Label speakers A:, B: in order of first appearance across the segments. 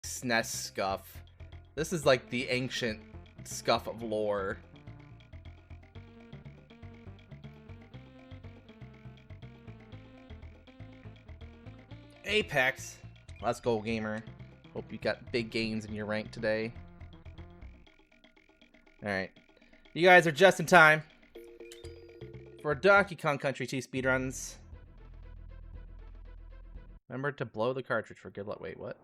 A: SNES scuff. This is like the ancient scuff of lore. Apex. Let's go, gamer. Hope you got big gains in your rank today. Alright. You guys are just in time for Donkey Kong Country 2 speedruns. Remember to blow the cartridge for good luck. Wait, what?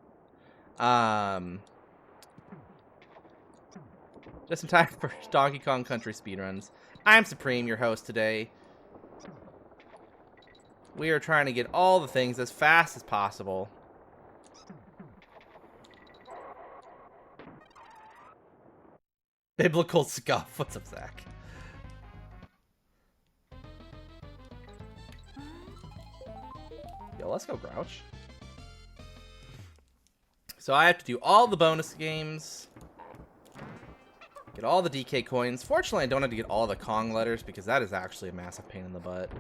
A: Just in time for Donkey Kong Country speedruns. I'm Supreme, your host today. We are trying to get all the things as fast as possible. Biblical scuff. What's up, Zach? Yo, let's go, Grouch. So I have to do all the bonus games. Get all the DK coins. Fortunately, I don't have to get all the Kong letters because that is actually a massive pain in the butt.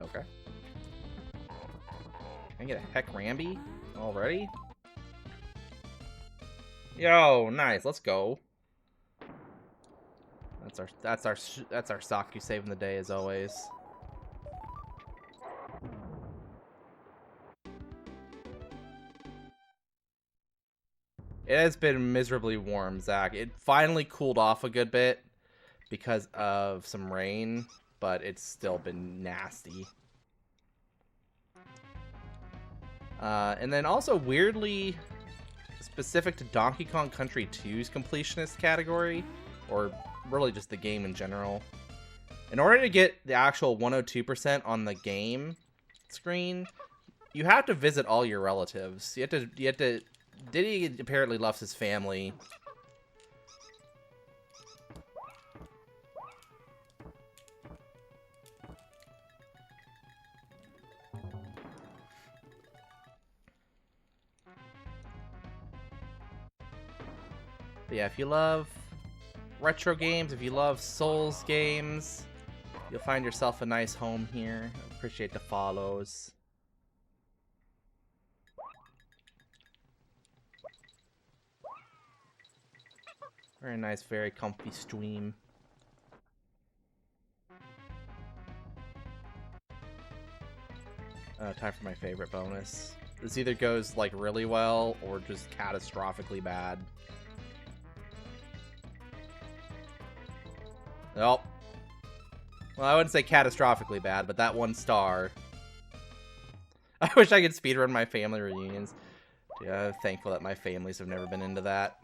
A: Okay. Can I get a Heck Ramby already? Yo, nice. Let's go. That's our Saku saving the day as always. It has been miserably warm, Zach. It finally cooled off a good bit because of some rain, but it's still been nasty. And then also weirdly specific to Donkey Kong Country 2's completionist category, or really just the game in general. In order to get the actual 102% on the game screen, you have to visit all your relatives. You have to Diddy apparently loves his family. But yeah, if you love retro games, if you love Souls games, you'll find yourself a nice home here. I appreciate the follows. Very nice, very comfy stream. Time for my favorite bonus. This either goes like really well or just catastrophically bad. Nope. Well, I wouldn't say catastrophically bad, but that 1 star. I wish I could speedrun my family reunions. Yeah, I'm thankful that my families have never been into that.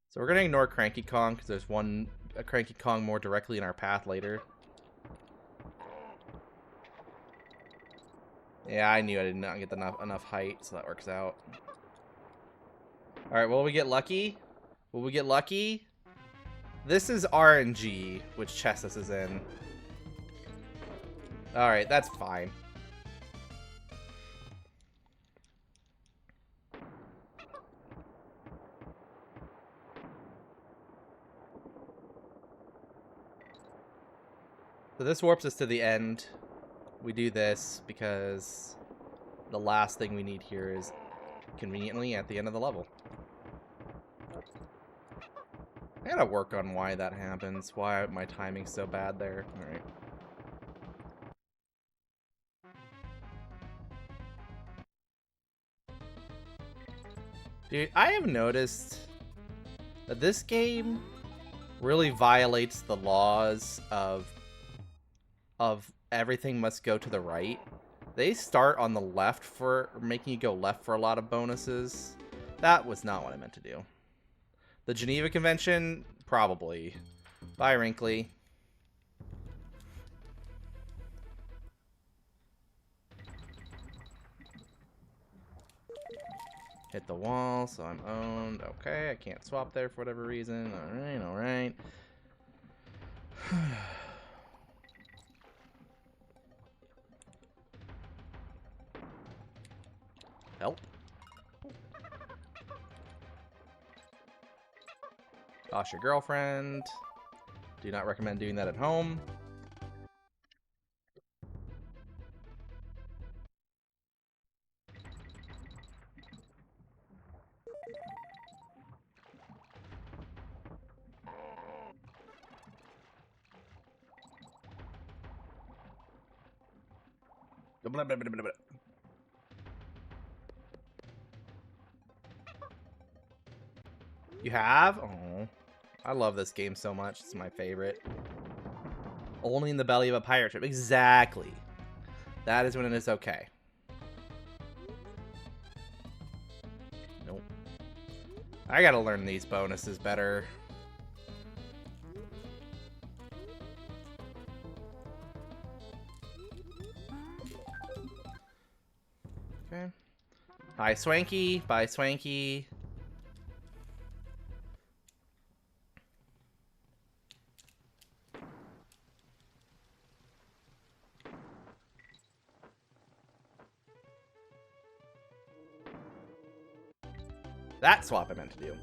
A: So we're gonna ignore Cranky Kong because there's a Cranky Kong more directly in our path later. Yeah, I knew I did not get enough height, so that works out. Alright, will we get lucky? Will we get lucky? This is RNG, which Chessus is in. Alright, that's fine. So this warps us to the end. We do this because the last thing we need here is conveniently at the end of the level. I gotta work on why that happens, why my timing's so bad there. Alright. Dude, I have noticed that this game really violates the laws of everything must go to the right. They start on the left for making you go left for a lot of bonuses. That was not what I meant to do. The Geneva Convention? Probably. Bye, Wrinkly. Hit the wall, so I'm owned. Okay, I can't swap there for whatever reason. Alright, alright. Help. Cost your girlfriend. Do not recommend doing that at home. Blah, blah, blah, blah, blah. You have? Oh, I love this game so much. It's my favorite. Only in the belly of a pirate ship. Exactly. That is when it is okay. Nope. I gotta learn these bonuses better. Okay. Bye, Swanky. Bye, Swanky. That swap I meant to do.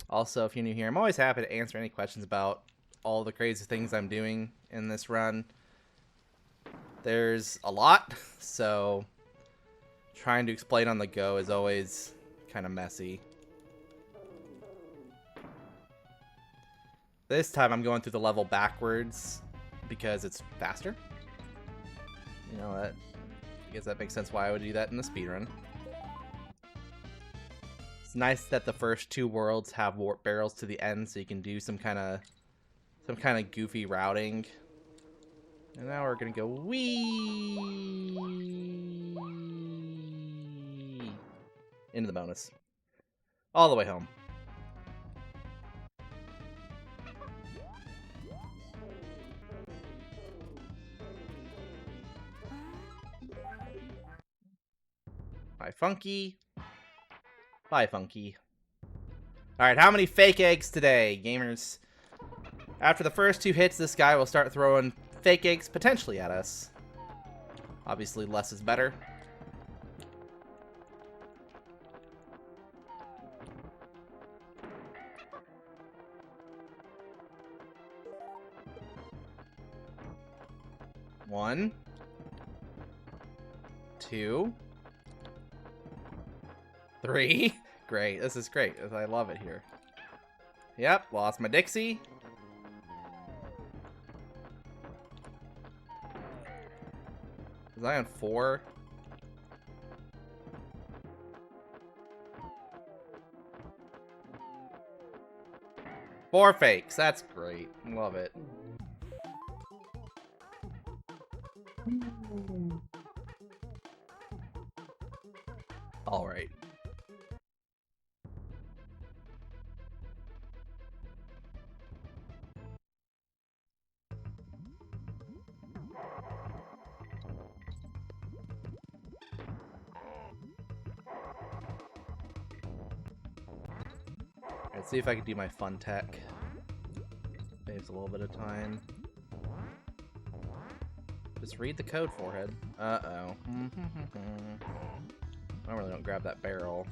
A: Also, if you're new here, I'm always happy to answer any questions about all the crazy things I'm doing in this run. There's a lot, so trying to explain on the go is always kind of messy. This time I'm going through the level backwards because it's faster. You know, I guess that makes sense why I would do that in the speedrun. It's nice that the first two worlds have warp barrels to the end, so you can do some kind of goofy routing. And now we're gonna go wee into the bonus, all the way home. Bye, Funky. Bye, Funky. Alright, how many fake eggs today, gamers? After the first two hits, this guy will start throwing fake eggs potentially at us. Obviously, less is better. One. Two. Three. Great. This is great. I love it here. Yep. Lost my Dixie. Was I on 4? Four fakes. That's great. Love it. All right. Let's see if I can do my fun tech. Saves a little bit of time. Just read the code, forehead. Uh-oh. I really don't grab that barrel.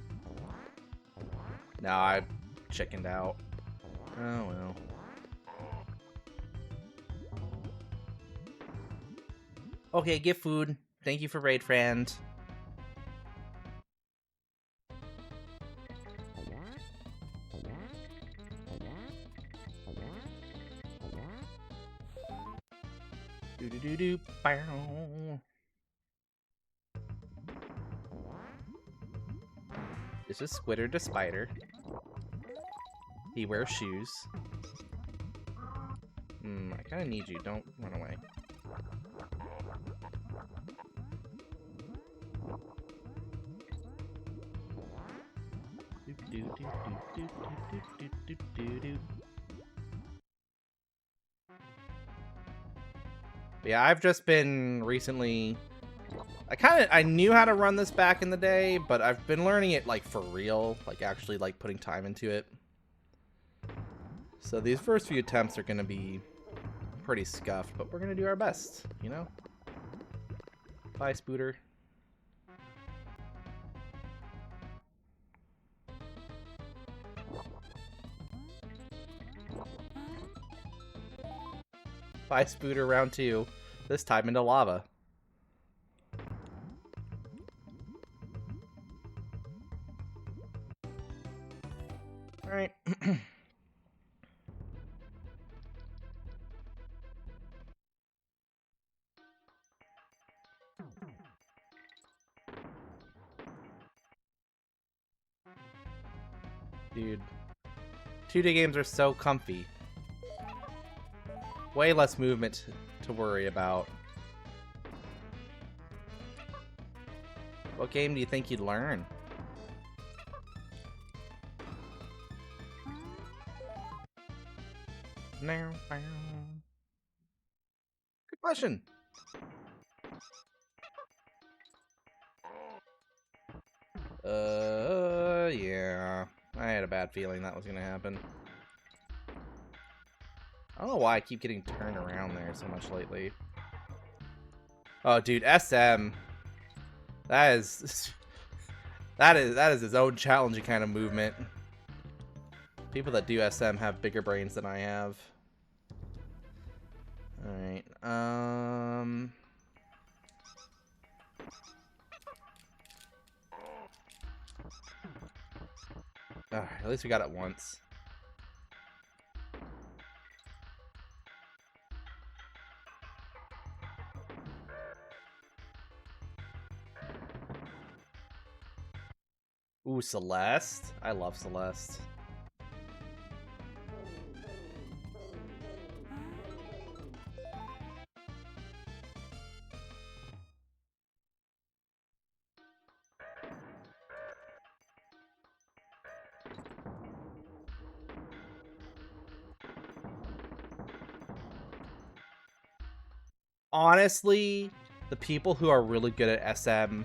A: No, I chickened out. Oh, well. Okay, give food. Thank you for raid, friend. Do-do-do-do. This is Squidder the Spider. He wears shoes. I kind of need you. Don't run away. Yeah, I've just been recently... I knew how to run this back in the day, but I've been learning it, like, for real. Like, actually, like, putting time into it. So these first few attempts are going to be pretty scuffed, but we're going to do our best, you know? Bye, Spooter. Bye, Spooter, round 2. This time into lava. Alright. Dude. 2D games are so comfy. Way less movement to worry about. What game do you think you'd learn? Good question. Yeah. I had a bad feeling that was gonna happen. I don't know why I keep getting turned around there so much lately. Oh, dude, SM. That is that is his own challenging kind of movement. People that do SM have bigger brains than I have. All right. At least we got it once. Ooh, Celeste. I love Celeste. Honestly, the people who are really good at SM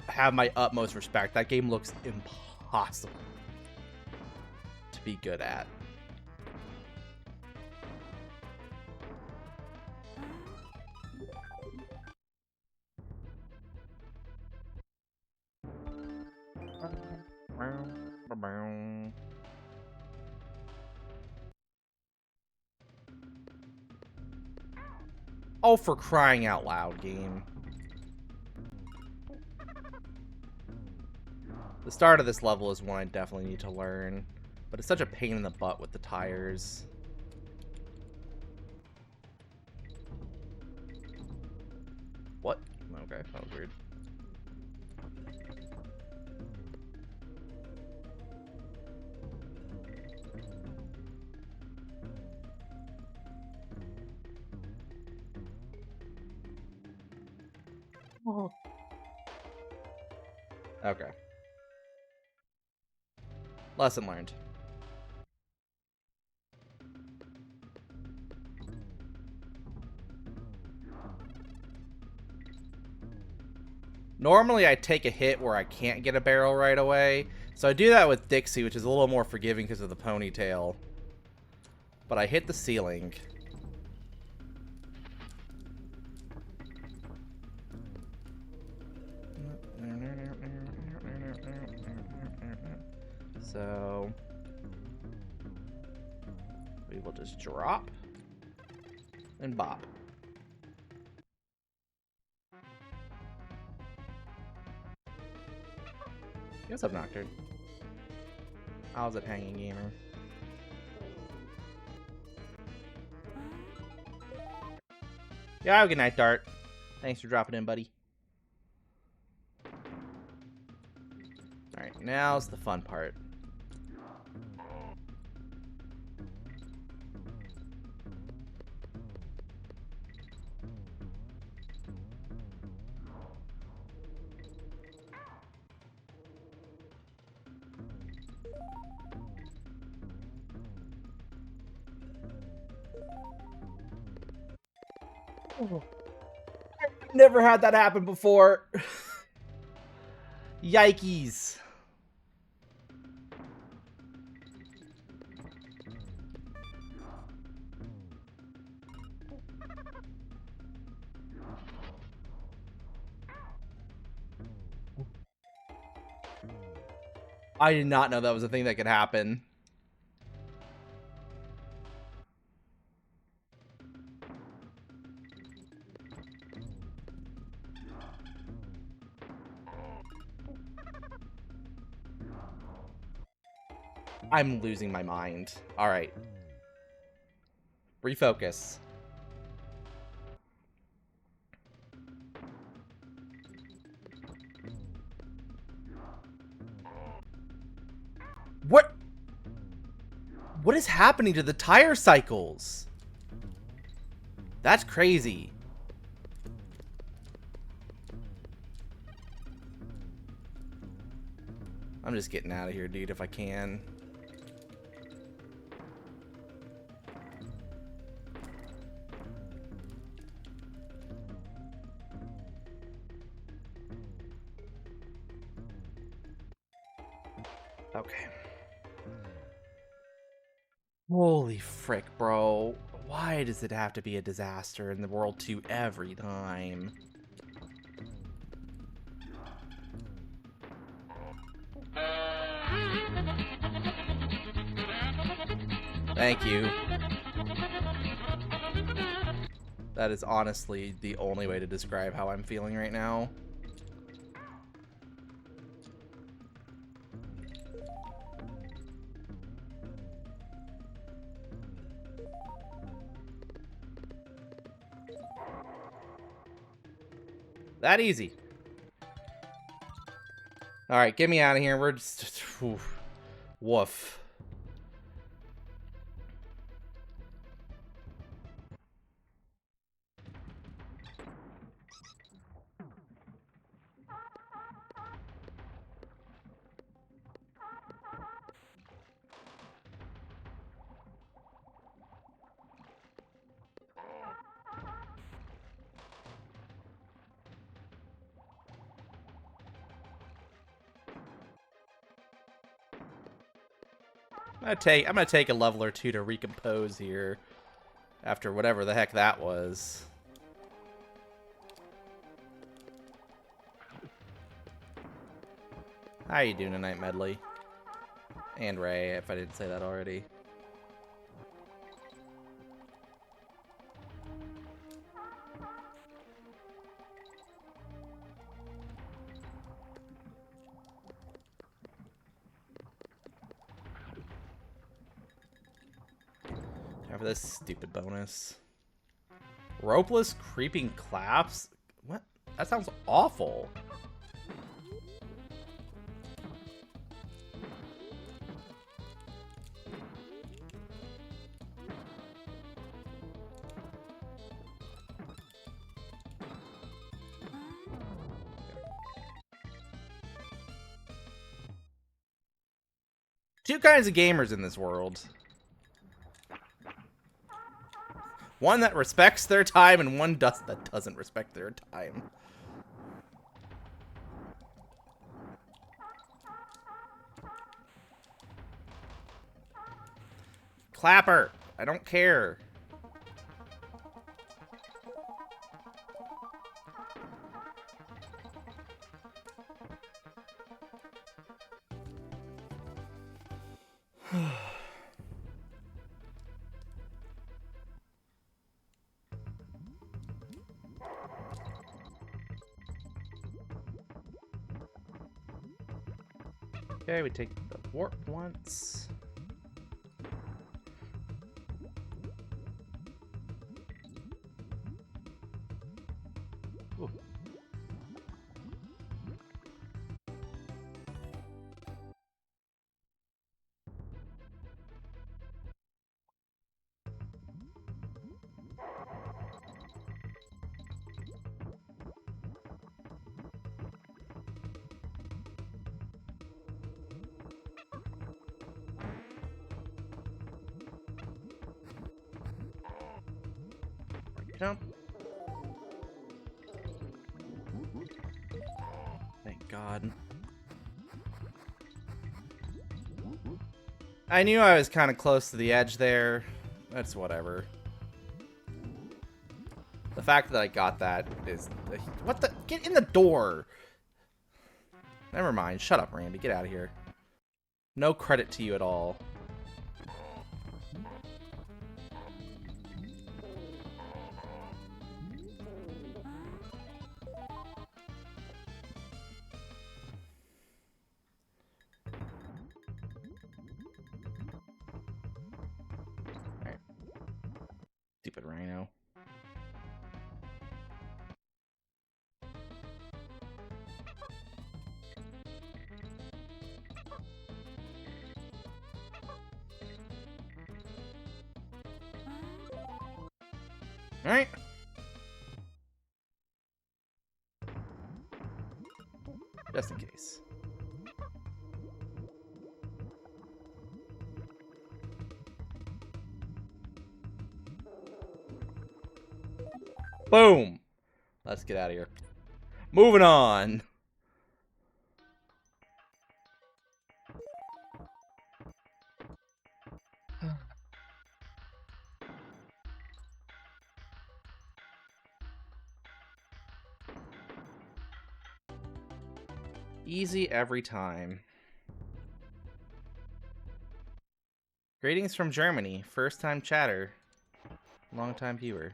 A: have my utmost respect. That game looks impossible to be good at. Oh, for crying out loud, game. The start of this level is one I definitely need to learn, but it's such a pain in the butt with the tires. What? Okay, that was weird. Oh. Okay. Lesson learned. Normally I take a hit where I can't get a barrel right away, so I do that with Dixie, which is a little more forgiving because of the ponytail. But I hit the ceiling. So we will just drop and bop. What's up, Nocturne? How's it hanging, gamer? Yeah, good night, Dart. Thanks for dropping in, buddy. Alright, now's the fun part. Oh. I've never had that happen before. Yikes. I did not know that was a thing that could happen. I'm losing my mind. All right. Refocus. What? What is happening to the tire cycles? That's crazy. I'm just getting out of here, dude, if I can. Okay. Holy frick, bro. Why does it have to be a disaster in the World 2 every time? Thank you. That is honestly the only way to describe how I'm feeling right now. That easy. Alright, get me out of here. We're just... Woof. I'm gonna take a level or two to recompose here after whatever the heck that was. How you doing tonight, Medley? And Ray, if I didn't say that already. Time for this stupid bonus. Ropeless creeping claps? What? That sounds awful. Two kinds of gamers in this world. One that respects their time and one that doesn't respect their time. Clapper, I don't care. Okay, we take the warp once. Ooh. Jump. Thank God. I knew I was kind of close to the edge there. That's whatever. The fact that I got that is... What the... Get in the door! Never mind. Shut up, Randy. Get out of here. No credit to you at all. rhino. Alright. Just in case. Boom! Let's get out of here. Moving on! Easy every time. Greetings from Germany. First time chatter. Long time viewer.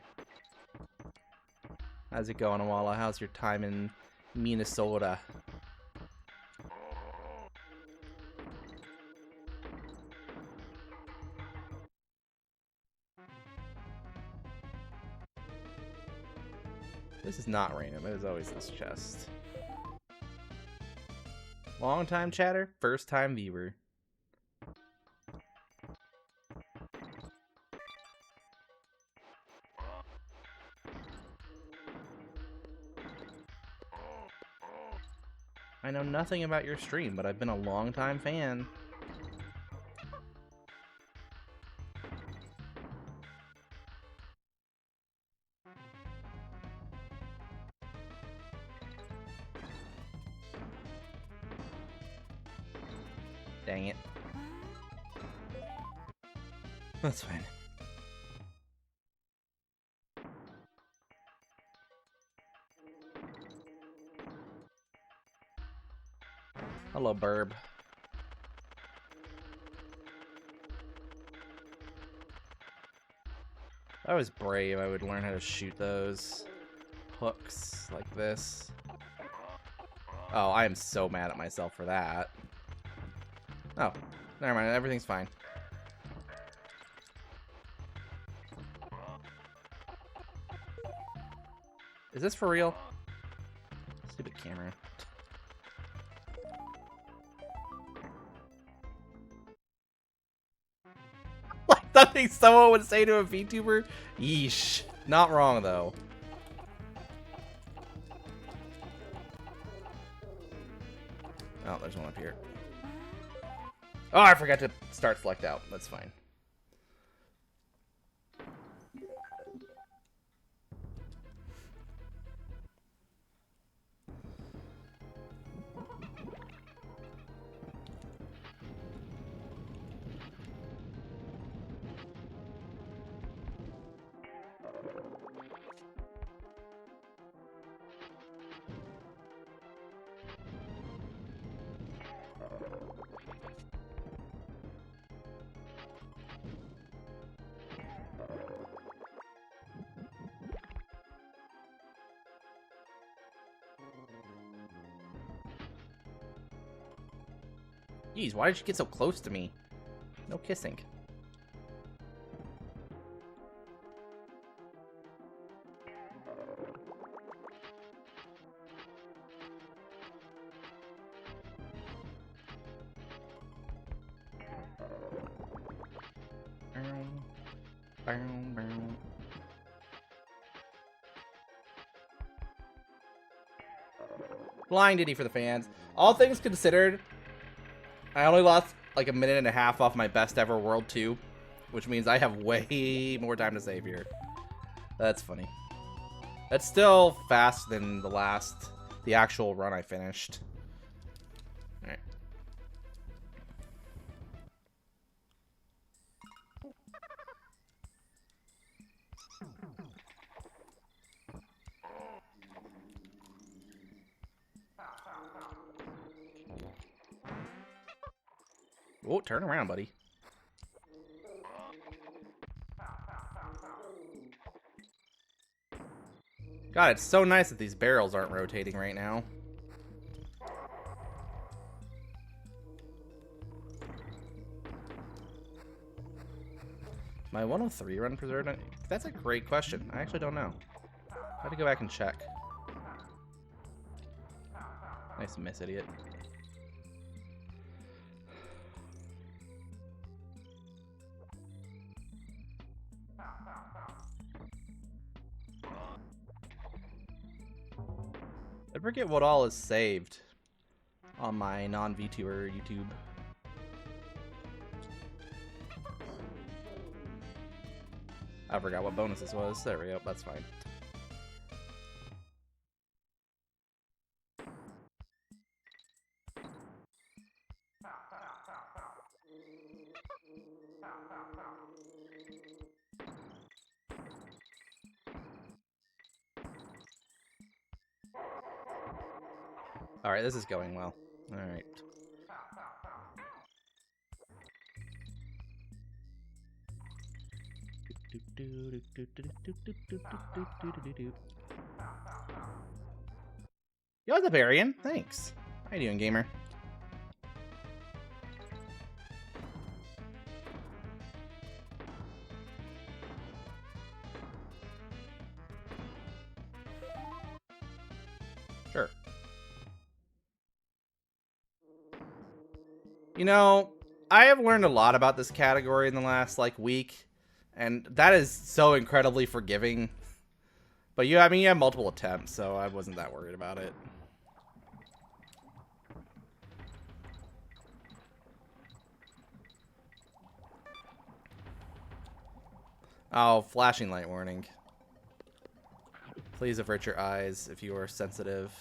A: How's it going, Awala? How's your time in Minnesota? This is not random. It is always this chest. Long time chatter, first time viewer. I know nothing about your stream, but I've been a long time fan. Dang it. That's fine. Hello, Burb. If I was brave, I would learn how to shoot those hooks like this. Oh, I am so mad at myself for that. Oh, never mind. Everything's fine. Is this for real? Stupid camera. Like something someone would say to a VTuber? Yeesh. Not wrong, though. Oh, there's one up here. Oh, I forgot to start select out. That's fine. Jeez, why did you get so close to me? No kissing. Flying Diddy for the fans. All things considered, I only lost like a minute and a half off my best ever World 2, which means I have way more time to save here. That's funny. That's still faster than the actual run I finished. Alright. Oh, turn around, buddy. God, it's so nice that these barrels aren't rotating right now. My 103 run preserved? That's a great question. I actually don't know. I have to go back and check. Nice miss, idiot. I forget what all is saved on my non-VTuber YouTube. I forgot what bonus this was. There we go. That's fine. Alright, this is going well. Alright. Yo, what's up, Arian? Thanks. How you doing, gamer? Sure. You know, I have learned a lot about this category in the last, like, week, and that is so incredibly forgiving. But I mean, you have multiple attempts, so I wasn't that worried about it. Oh, flashing light warning. Please avert your eyes if you are sensitive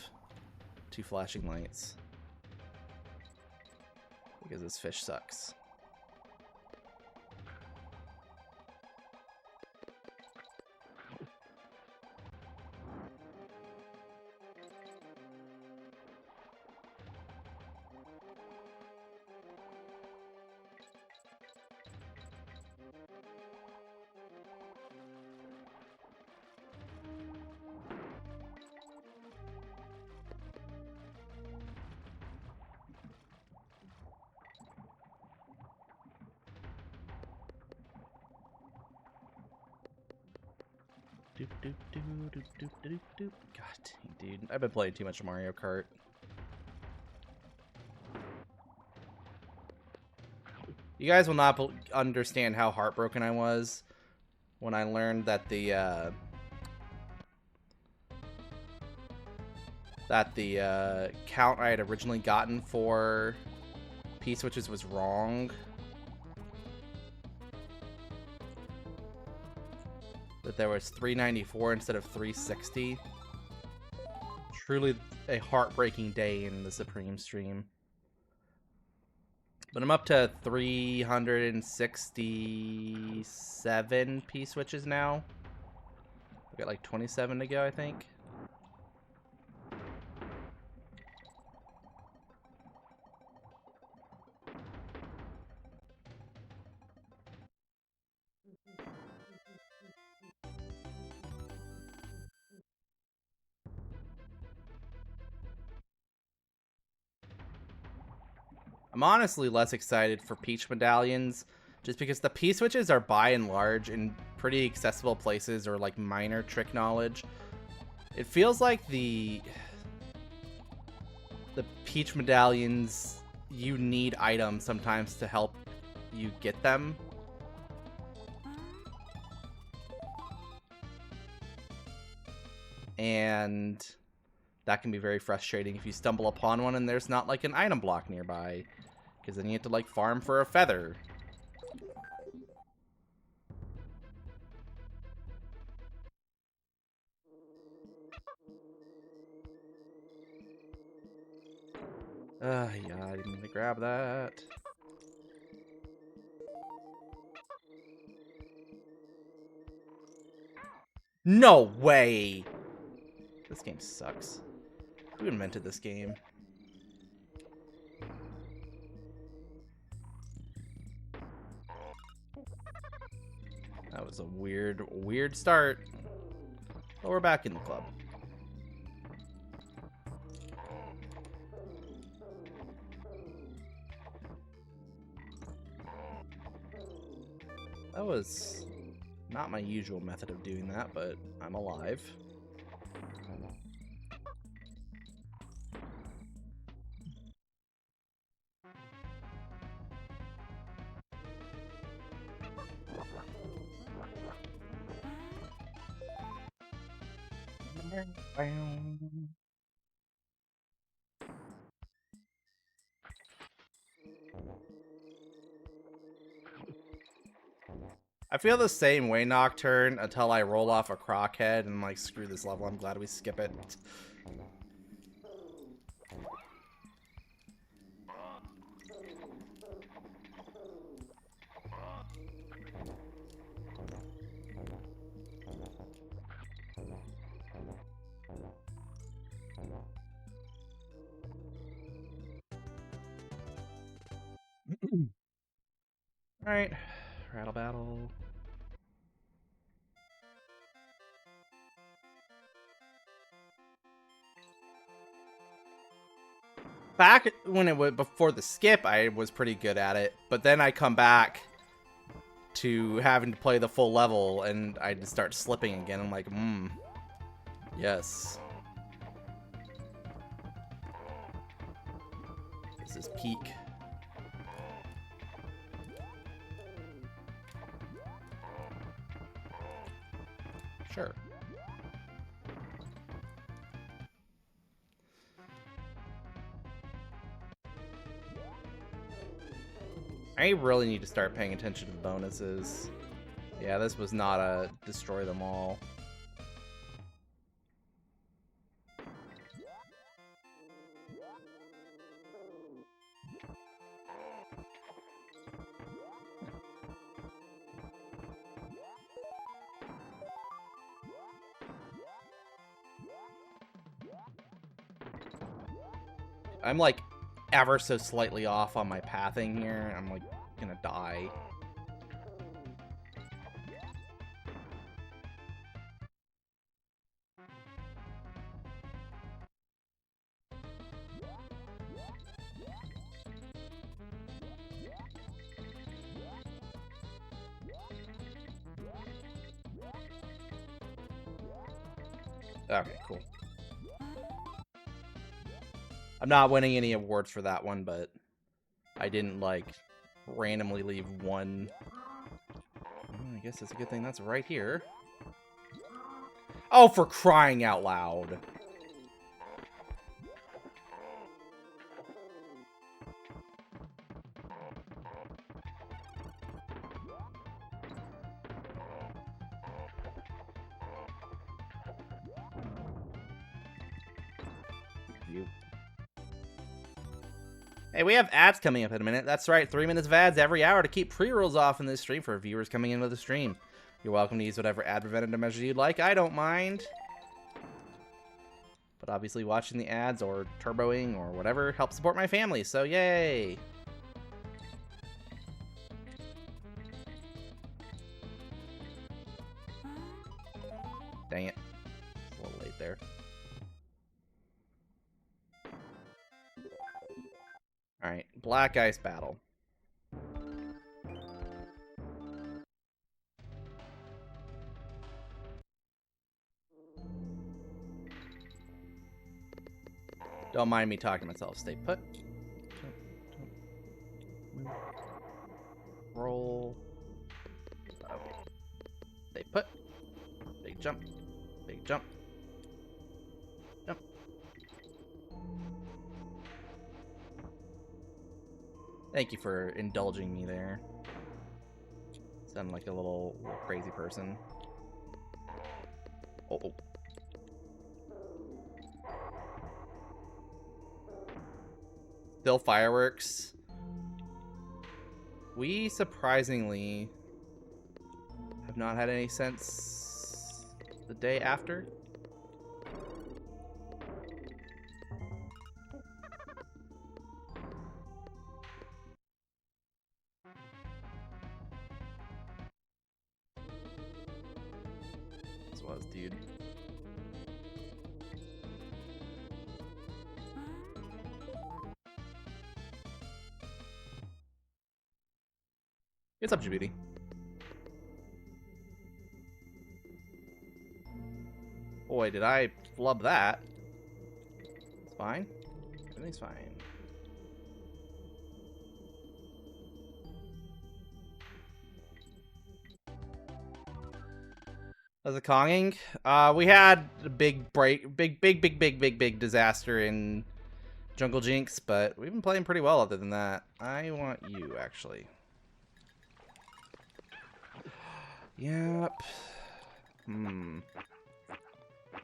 A: to flashing lights. Because this fish sucks. God dang, dude. I've been playing too much Mario Kart. You guys will not understand how heartbroken I was when I learned that the count I had originally gotten for P-switches was wrong. That there was 394 instead of 360. Truly a heartbreaking day in the Supreme stream. But I'm up to 367 P-switches now. We got like 27 to go, I think. I'm honestly less excited for Peach medallions, just because the P-switches are by and large in pretty accessible places or like minor trick knowledge. It feels like the Peach medallions, you need items sometimes to help you get them. And that can be very frustrating if you stumble upon one and there's not like an item block nearby. Because then you have to like farm for a feather. Yeah, I didn't mean to grab that. No way! This game sucks. Who invented this game? That was a weird start. But we're back in the club. That was not my usual method of doing that, but I'm alive. I feel the same way, Nocturne, until I roll off a crockhead and I'm like, screw this level, I'm glad we skip it. Alright, rattle battle. Back when it was before the skip, I was pretty good at it, but then I come back to having to play the full level and I just start slipping again. I'm like, yes. This is peak. Sure. I really need to start paying attention to the bonuses. Yeah, this was not a destroy them all. I'm like ever so slightly off on my pathing here. I'm like gonna die. Okay, cool. I'm not winning any awards for that one, but I didn't, like, randomly leave one. I guess it's a good thing that's right here. Oh, for crying out loud. Hey, we have ads coming up in a minute. That's right, 3 minutes of ads every hour to keep pre-rolls off in this stream for viewers coming into the stream. You're welcome to use whatever ad preventative measure you'd like. I don't mind. But obviously watching the ads or turboing or whatever helps support my family, so yay! Dang it. It's a little late there. Alright, Black Ice Battle. Don't mind me talking to myself. Stay put. Roll. Okay. Stay put. Big jump. Big jump. Jump. Thank you for indulging me there. Sound like a little crazy person. Oh. Still fireworks. We surprisingly have not had any since the day after. This was, dude. What's up, Djibouti? Boy, did I flub that. It's fine. Everything's fine. How's it Konging? We had a big big disaster in Jungle Jinx, but we've been playing pretty well other than that. I want you, actually. Yep.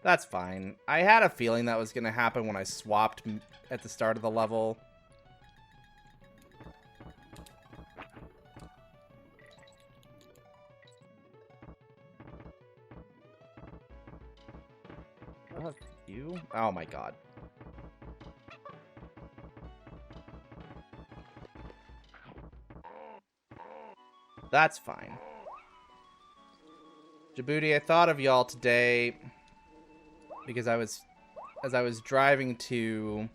A: That's fine. I had a feeling that was going to happen when I swapped at the start of the level. You? Oh my god. That's fine. Djibouti, I thought of y'all today because as I was driving to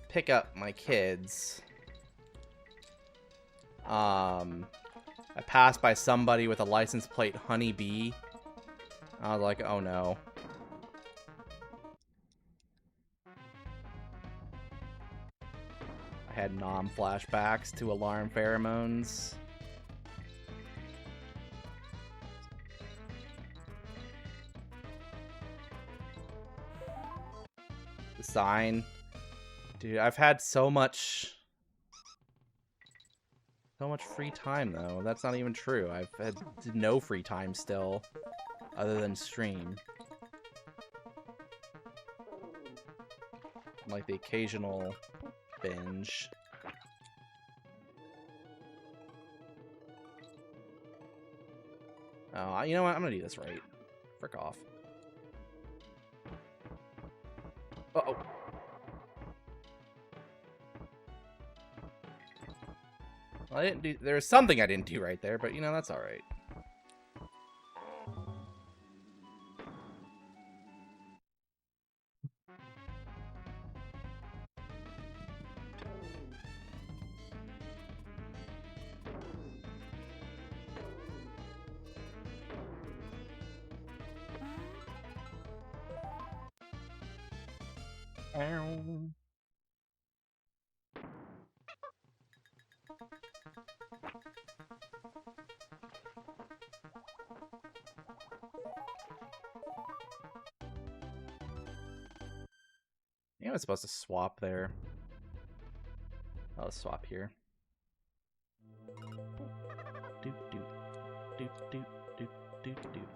A: pick up my kids, I passed by somebody with a license plate Honeybee. I was like, oh no. I had flashbacks to alarm pheromones. The sign. Dude, I've had so much free time, though. That's not even true. I've had no free time still, other than stream. Like the occasional binge. Oh, you know what? I'm gonna do this right. Frick off. Uh-oh. Well, I didn't do... There was something I didn't do right there, but, you know, that's alright. I was supposed to swap there. I'll swap here. Doop doop. Doop doop doop doop doop.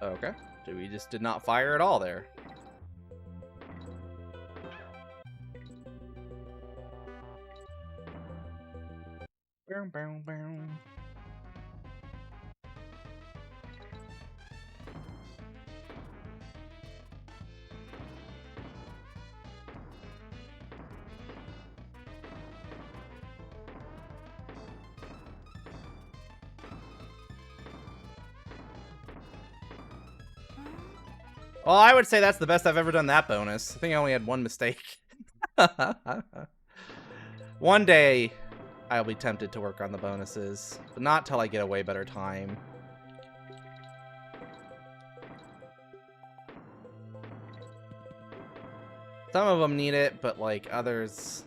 A: Okay. So we just did not fire at all there. Bow, bow, bow. Well, I would say that's the best I've ever done that bonus. I think I only had one mistake. One day, I'll be tempted to work on the bonuses, but not till I get a way better time. Some of them need it, but like others,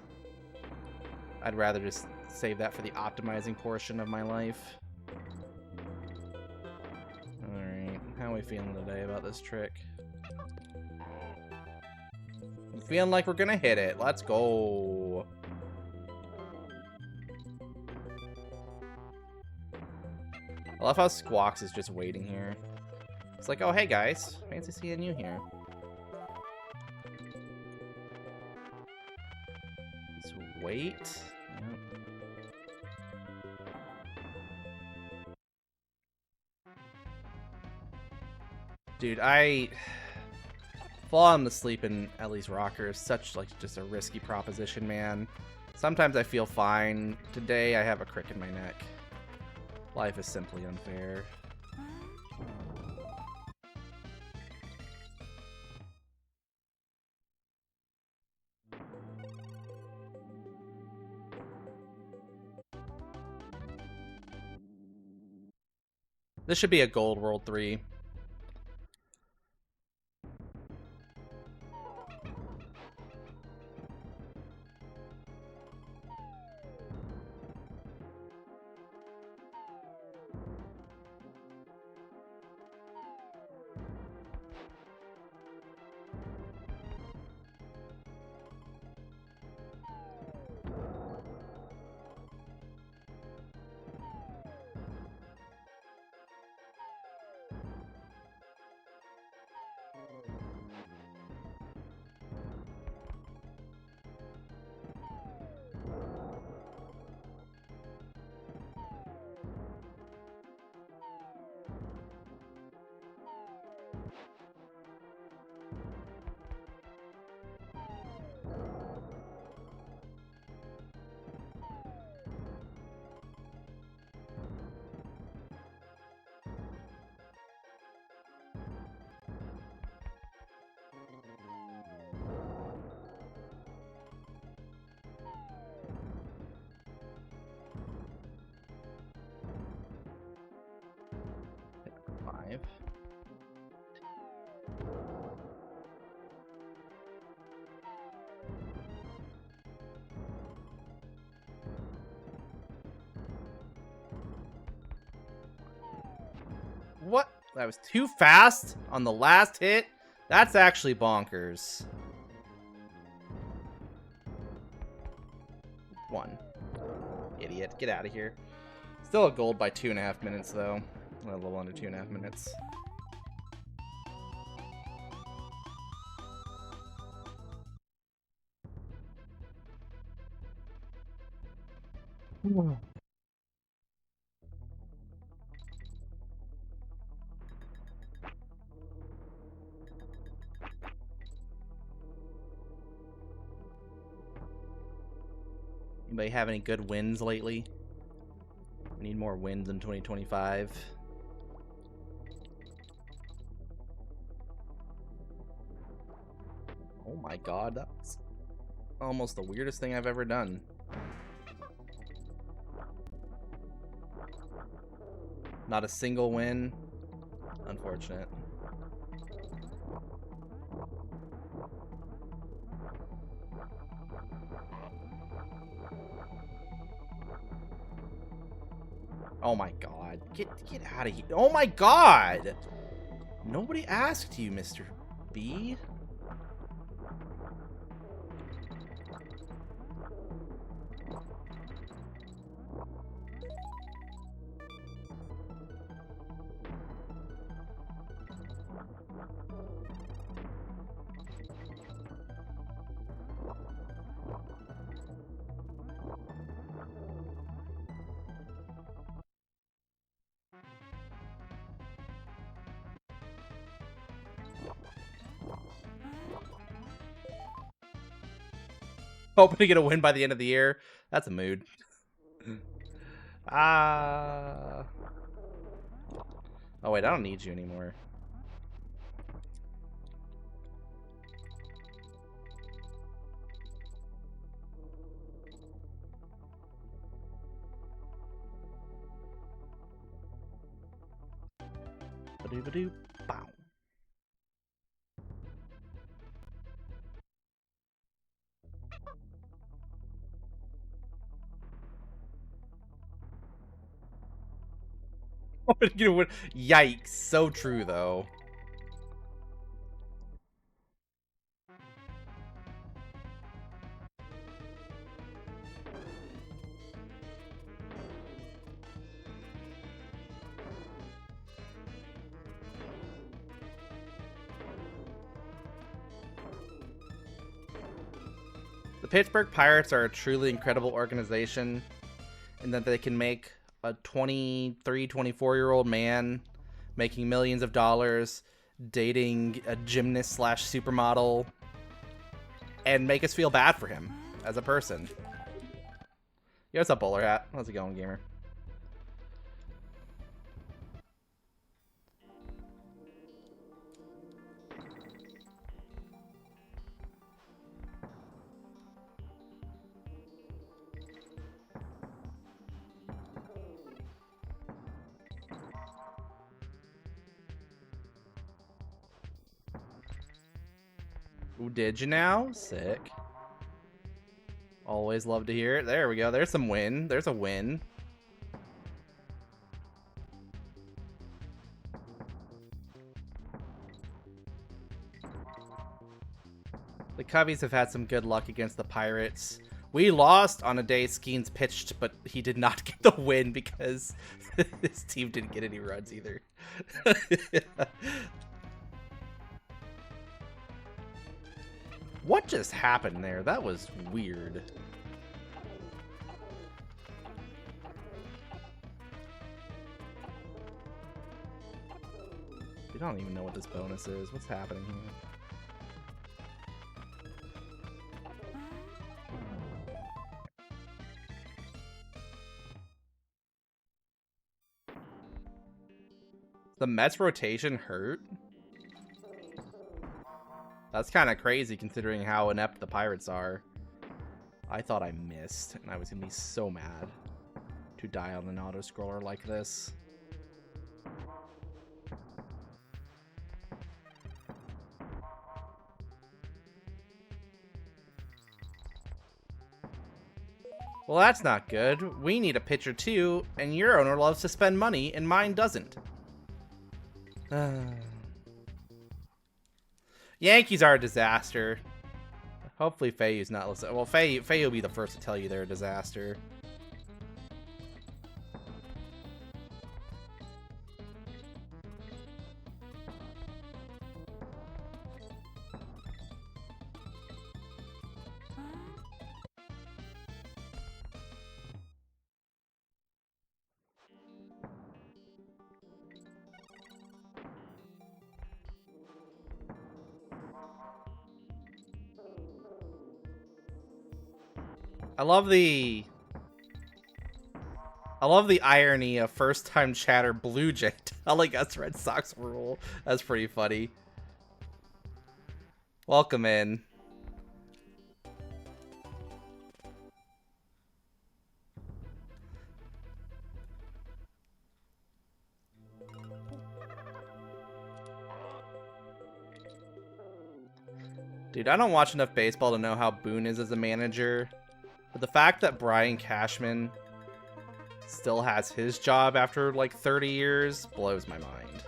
A: I'd rather just save that for the optimizing portion of my life. Alright, how are we feeling today about this trick? I'm feeling like we're gonna hit it. Let's go. I love how Squawks is just waiting here. It's like, oh, hey guys. Fancy seeing you here. Just wait. Yep. Dude, falling asleep in Ellie's rocker is such, like, just a risky proposition, man. Sometimes I feel fine. Today I have a crick in my neck. Life is simply unfair. This should be a gold World 3. Five. What? That was too fast on the last hit? That's actually bonkers. 1. Idiot. Get out of here. Still a gold by 2.5 minutes, though. A little under 2.5 minutes. Anybody have any good wins lately? We need more wins in 2025. Oh my god, that's almost the weirdest thing I've ever done. Not a single win. Unfortunate. Oh my god. Get out of here. Oh my god! Nobody asked you, Mr. B. Hoping to get a win by the end of the year. That's a mood. Oh wait, I don't need you anymore. Ba-doo-ba-doo. Bow. Yikes. So true, though. The Pittsburgh Pirates are a truly incredible organization in that they can make a 23, 24-year-old man making millions of dollars, dating a gymnast slash supermodel, and make us feel bad for him as a person. Yo, what's up, Bowler Hat? How's it going, gamer? Ooh, did you now? Sick. Always love to hear it. There we go. There's some win. There's a win. The Cubbies have had some good luck against the Pirates. We lost on a day Skeens pitched, but he did not get the win because his team didn't get any runs either. What just happened there? That was weird. We don't even know what this bonus is. What's happening here? The Mets rotation hurt? That's kind of crazy considering how inept the Pirates are. I thought I missed, and I was going to be so mad to die on an auto-scroller like this. Well, that's not good. We need a pitcher too, and your owner loves to spend money, and mine doesn't. Yankees are a disaster. Hopefully Fayu's not listening. Well, Fayu will be the first to tell you they're a disaster. I love the irony of first-time chatter Blue Jay telling us Red Sox rule. That's pretty funny. Welcome in. Dude, I don't watch enough baseball to know how Boone is as a manager. But the fact that Brian Cashman still has his job after like 30 years blows my mind.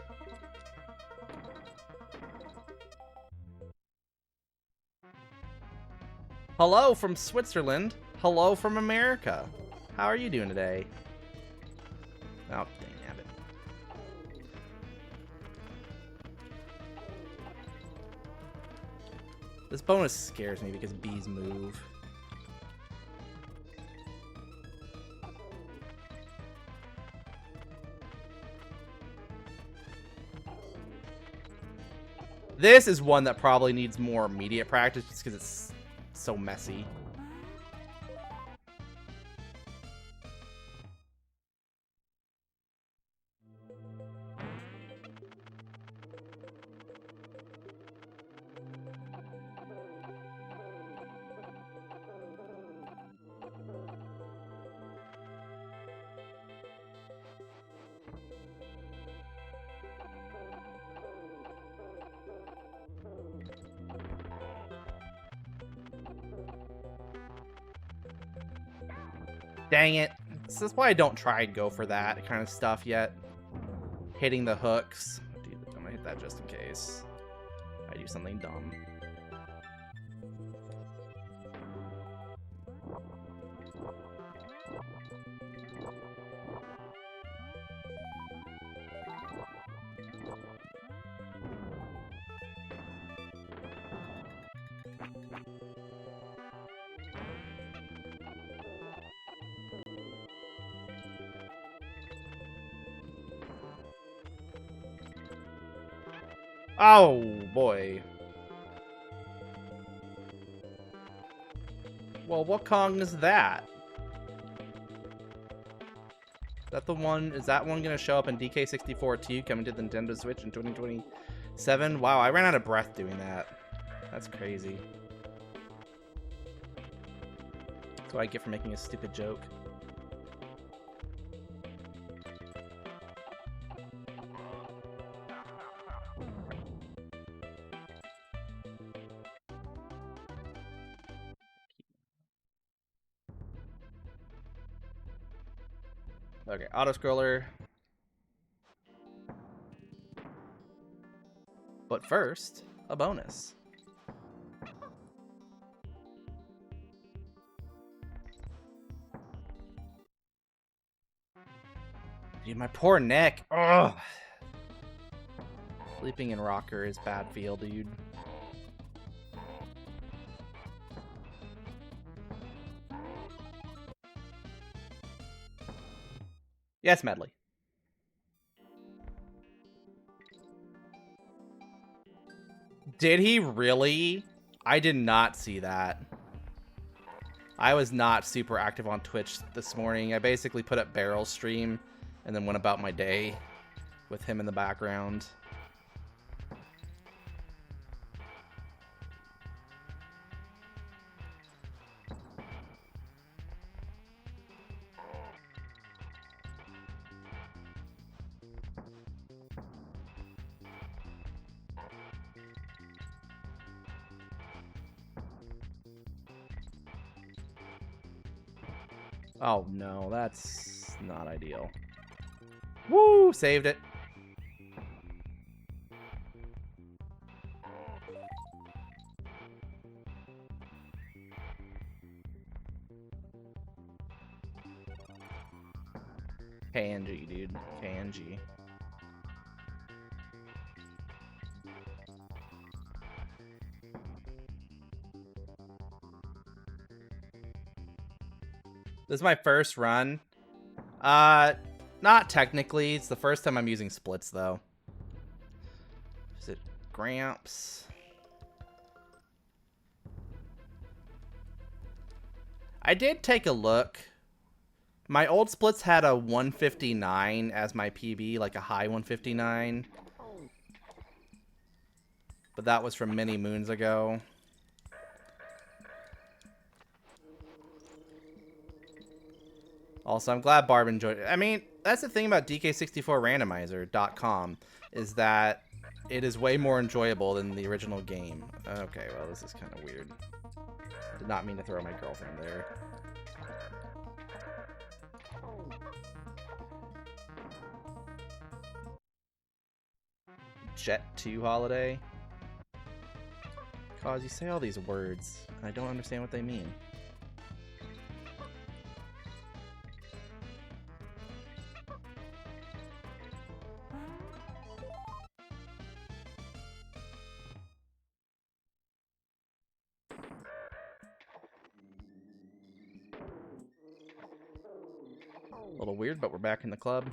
A: Hello from Switzerland. Hello from America. How are you doing today? Oh, dang it. This bonus scares me because bees move. This is one that probably needs more immediate practice just because it's so messy. Dang it. This is why I don't try and go for that kind of stuff yet. Hitting the hooks. Dude, I'm gonna hit that just in case I do something dumb. Oh, boy. Well, what Kong is that? Is that the one? Is that one going to show up in DK64 too, coming to the Nintendo Switch in 2027? Wow, I ran out of breath doing that. That's crazy. That's what I get for making a stupid joke. Okay, auto-scroller. But first, a bonus. Dude, my poor neck. Ugh. Sleeping in rocker is bad feel, dude. Yes, Medley. Did he really? I did not see that. I was not super active on Twitch this morning. I basically put up Barrel stream and then went about my day with him in the background. Oh no, that's not ideal. Woo! Saved it. KNG, dude. KNG. This is my first run. Not technically. It's the first time I'm using splits, though. Is it Gramps? I did take a look. My old splits had a 159 as my PB, like a high 159. But that was from many moons ago. Also, I'm glad Barb enjoyed it. I mean, that's the thing about DK64randomizer.com is that it is way more enjoyable than the original game. Okay, well, this is kind of weird. Did not mean to throw my girlfriend there. Jet 2 holiday? Cause you say all these words, and I don't understand what they mean. A little weird, but we're back in the club.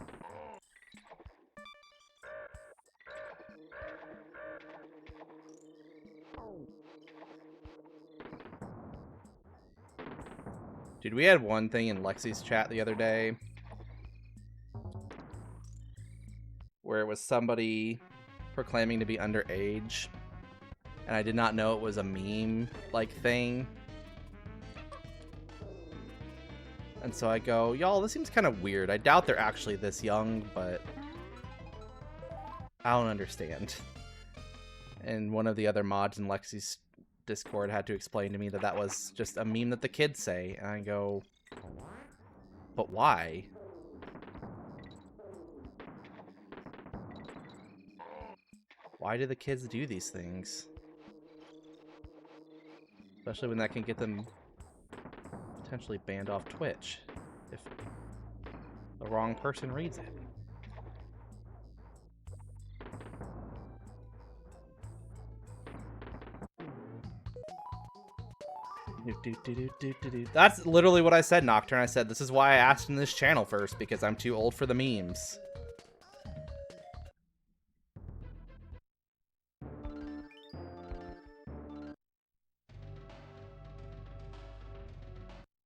A: Dude, we had one thing in Lexi's chat the other day where it was somebody proclaiming to be underage, and I did not know it was a meme-like thing. And so I go, y'all, this seems kind of weird. I doubt they're actually this young, but I don't understand. And one of the other mods in Lexi's Discord had to explain to me that that was just a meme that the kids say. And I go, but why? Why do the kids do these things? Especially when that can get them potentially banned off Twitch if the wrong person reads it. That's literally what I said, Nocturne. I said, this is why I asked in this channel first, because I'm too old for the memes.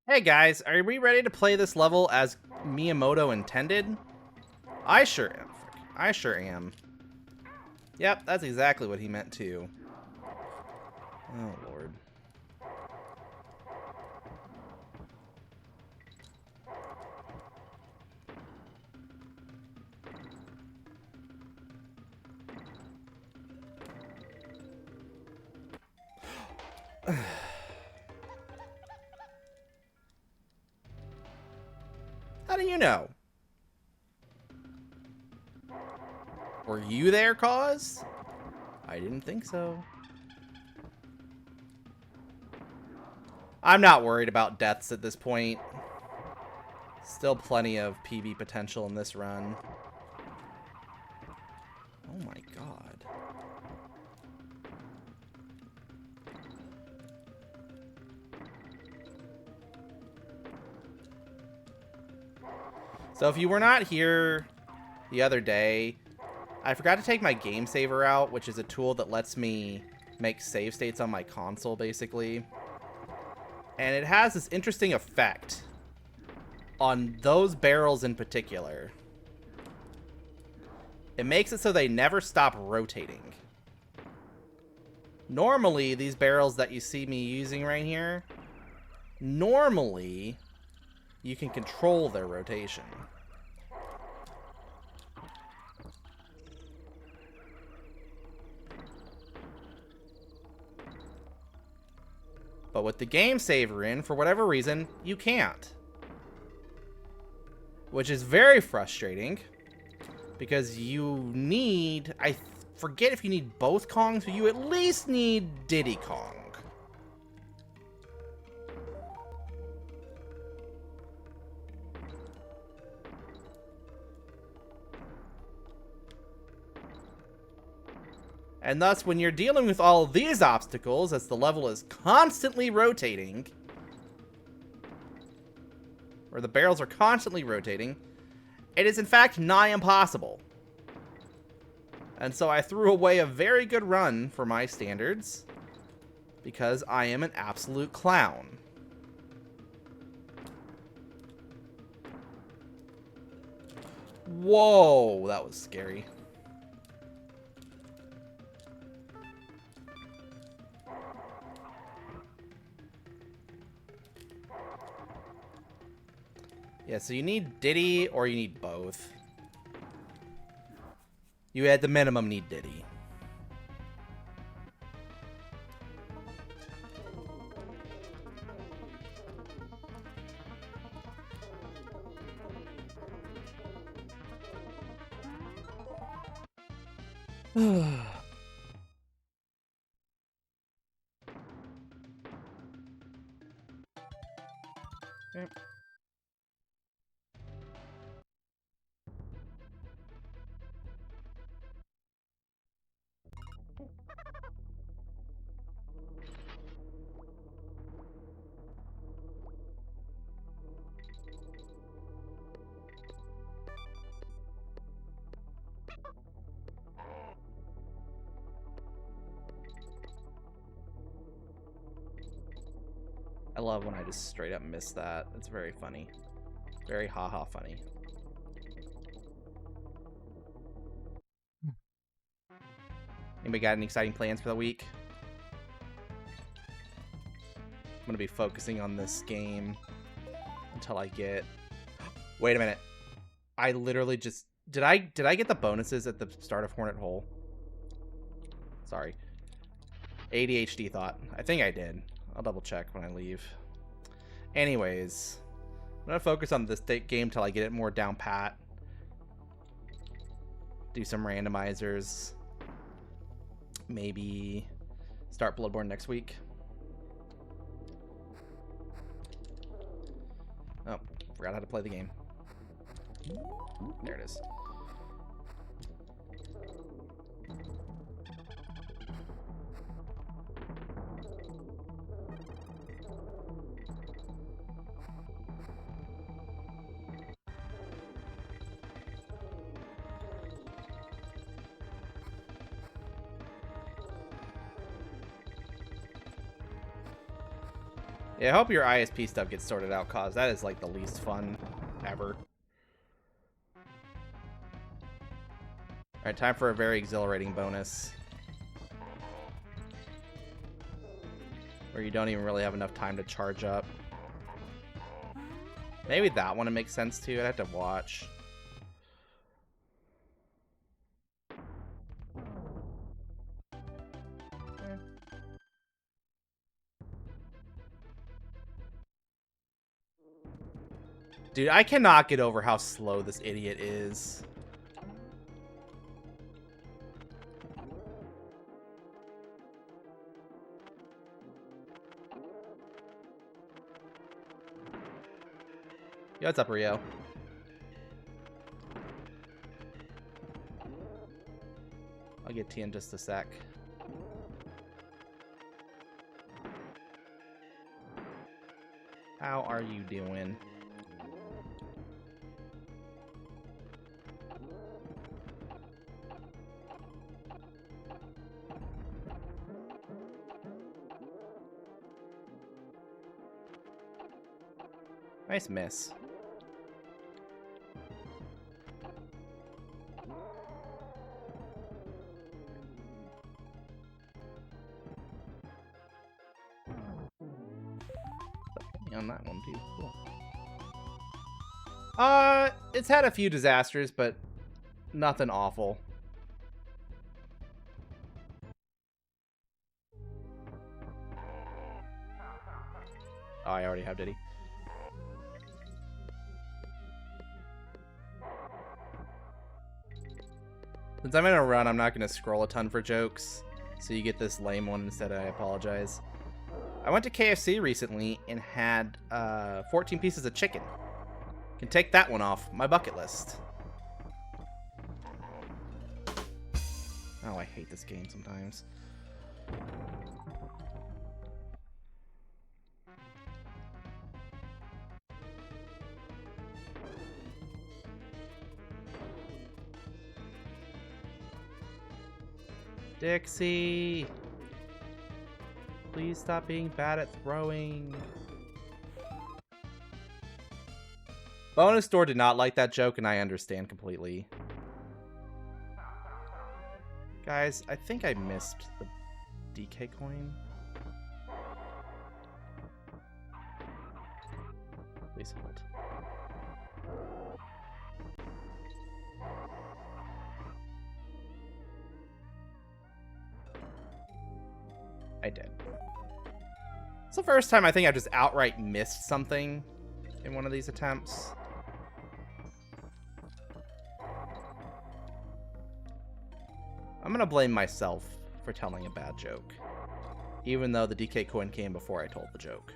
A: Hey guys, are we ready to play this level as Miyamoto intended? I sure am. I sure am. Yep, that's exactly what he meant too. Oh lord. How do you know? Were you there, Cause? I didn't think so. I'm not worried about deaths at this point. Still plenty of PB potential in this run. Oh my god. So if you were not here the other day, I forgot to take my game saver out, which is a tool that lets me make save states on my console, basically. And it has this interesting effect on those barrels in particular. It makes it so they never stop rotating. Normally, these barrels that you see me using right here, normally, you can control their rotation. But with the game saver in, for whatever reason, you can't. Which is very frustrating. Because you need... I forget if you need both Kongs, but you at least need Diddy Kong. And thus, when you're dealing with all of these obstacles, as the level is constantly rotating, or the barrels are constantly rotating, it is in fact nigh impossible. And so I threw away a very good run for my standards, because I am an absolute clown. Whoa, that was scary. Yeah, so you need Diddy or you need both. You at the minimum need Diddy. Okay. I love when I just straight up miss that. It's very funny. Very haha funny. Anybody got any exciting plans for the week? I'm gonna be focusing on this game until I get... Wait a minute. I literally just... Did I get the bonuses at the start of Hornet Hole? Sorry. ADHD thought. I think I did. I'll double check when I leave. Anyways, I'm gonna focus on this game till I get it more down pat. Do some randomizers. Maybe start Bloodborne next week. Oh, forgot how to play the game. There it is. Yeah, I hope your ISP stuff gets sorted out, cause that is like the least fun ever. Alright, time for a very exhilarating bonus. Where you don't even really have enough time to charge up. Maybe that one makes sense too. I'd have to watch. Dude, I cannot get over how slow this idiot is. Yo, what's up, Rio? I'll get to you in just a sec. How are you doing? Nice miss. On that one too. Cool. It's had a few disasters, but nothing awful. Oh, I already have Diddy. Since I'm in a run, I'm not going to scroll a ton for jokes, so you get this lame one instead. I apologize. I went to KFC recently and had 14 pieces of chicken. Can take that one off my bucket list. Oh, I hate this game sometimes. Dixie! Please stop being bad at throwing. Bonus Door did not like that joke, and I understand completely. Guys, I think I missed the DK coin. Please hold. I did. It's the first time I think I've just outright missed something in one of these attempts. I'm gonna blame myself for telling a bad joke, even though the DK coin came before I told the joke.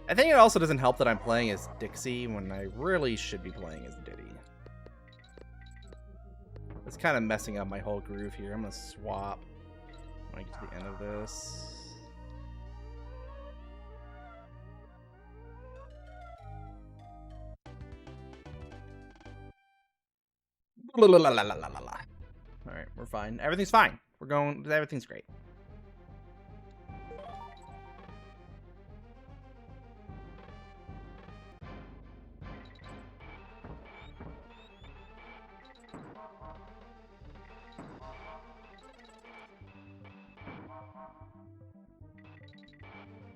A: I think it also doesn't help that I'm playing as Dixie when I really should be playing as Diddy. It's kind of messing up my whole groove here. I'm gonna swap when I get to the end of this. Alright, we're fine. Everything's fine. We're going, everything's great.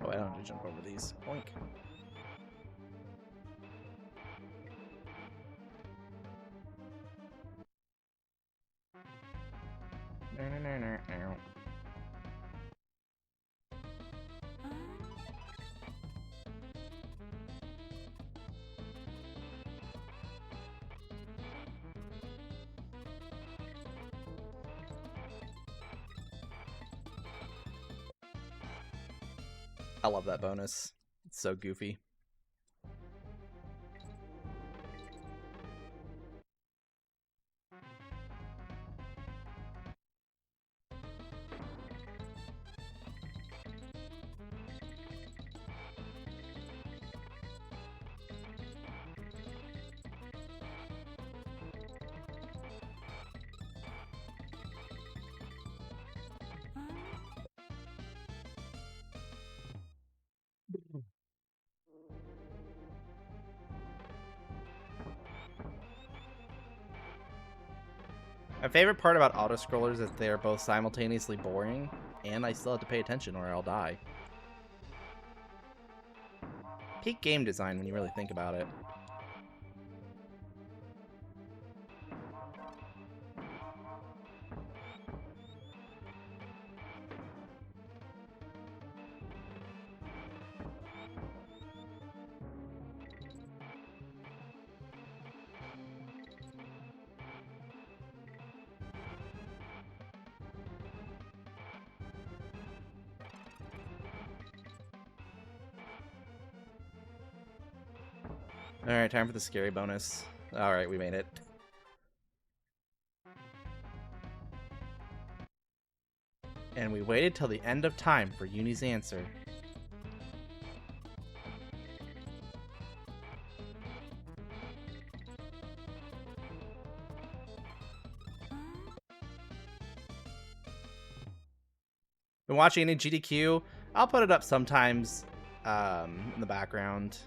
A: Oh, I don't have to jump over these. Boink. I love that bonus. It's so goofy. My favorite part about auto-scrollers is they're both simultaneously boring, and I still have to pay attention or I'll die. Peak game design when you really think about it. Alright, time for the scary bonus. Alright, we made it. And we waited till the end of time for Uni's answer. Been watching any GDQ? I'll put it up sometimes in the background.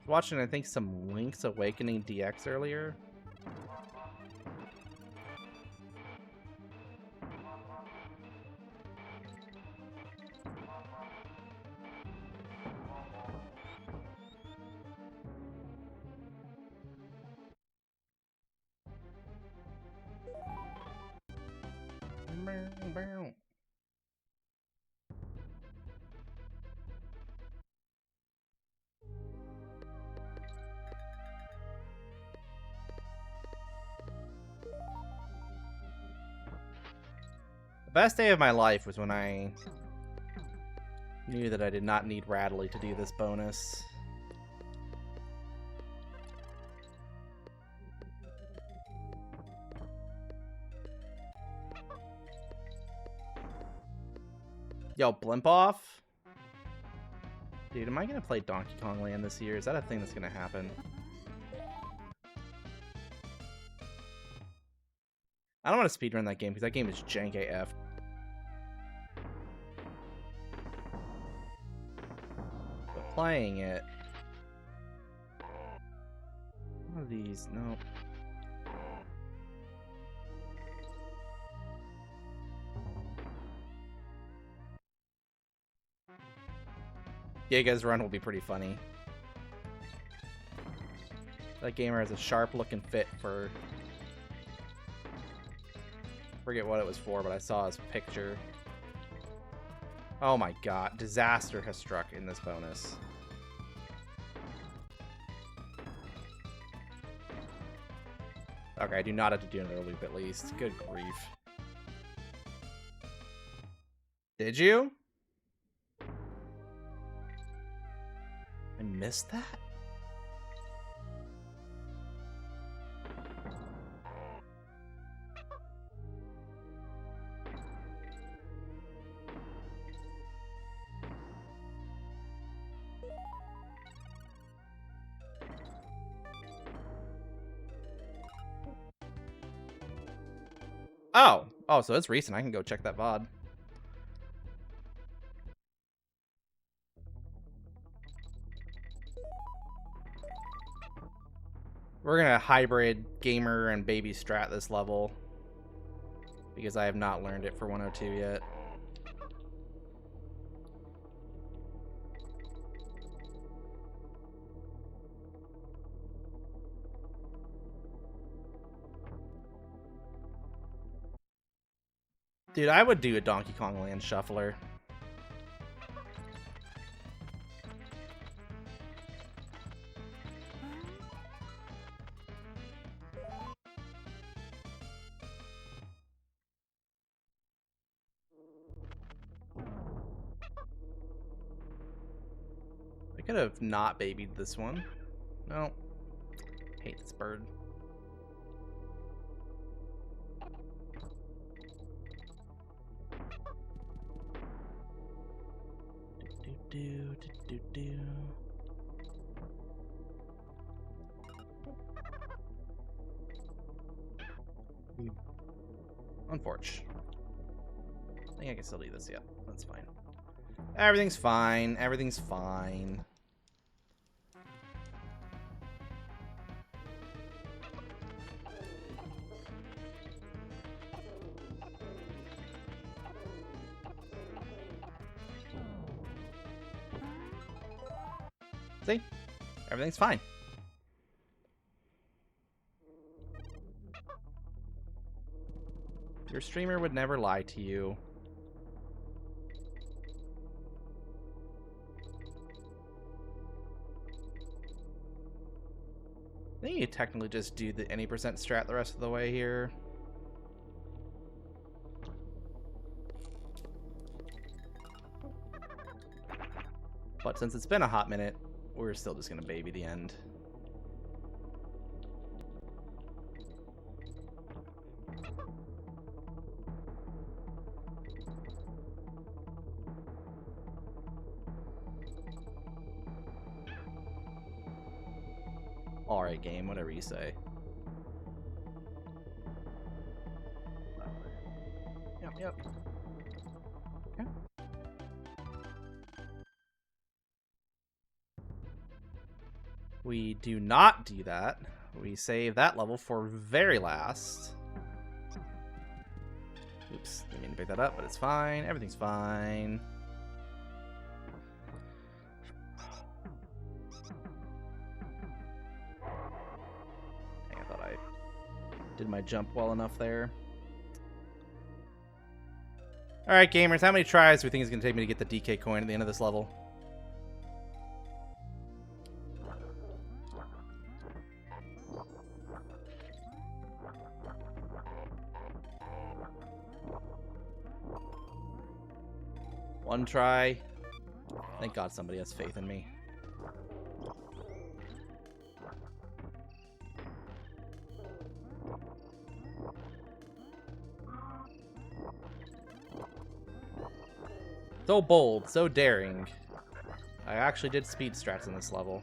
A: Watching, I think, some Link's Awakening DX earlier. The best day of my life was when I knew that I did not need Rattly to do this bonus. Yo, Blimp off? Dude, am I gonna play Donkey Kong Land this year? Is that a thing that's gonna happen? I don't want to speedrun that game because that game is jank AF. But playing it... One of these, no. Giga's run will be pretty funny. That gamer has a sharp looking fit for... Forget what it was for, but I saw his picture. Oh my god, disaster has struck in this bonus. Okay, I do not have to do another loop at least. Good grief. Did you? I missed that? Oh, so it's recent. I can go check that VOD. We're gonna hybrid gamer and baby strat this level because I have not learned it for 102 yet. Dude, I would do a Donkey Kong Land shuffler. I could have not babied this one. No. Hate this bird. Unfortunate. I think I can still do this, yeah. That's fine. Everything's fine. Everything's fine. See? Everything's fine. Your streamer would never lie to you. I think you technically just do the any % strat the rest of the way here. But since it's been a hot minute, we're still just gonna baby the end. Alright, game, whatever you say. Yep. Okay. We do not do that. We save that level for very last. Oops, didn't mean to pick that up, but it's fine. Everything's fine. Dang, I thought I did my jump well enough there. Alright, gamers, how many tries do we think it's going to take me to get the DK coin at the end of this level? One try. Thank God somebody has faith in me. So bold, so daring. I actually did speed strats in this level.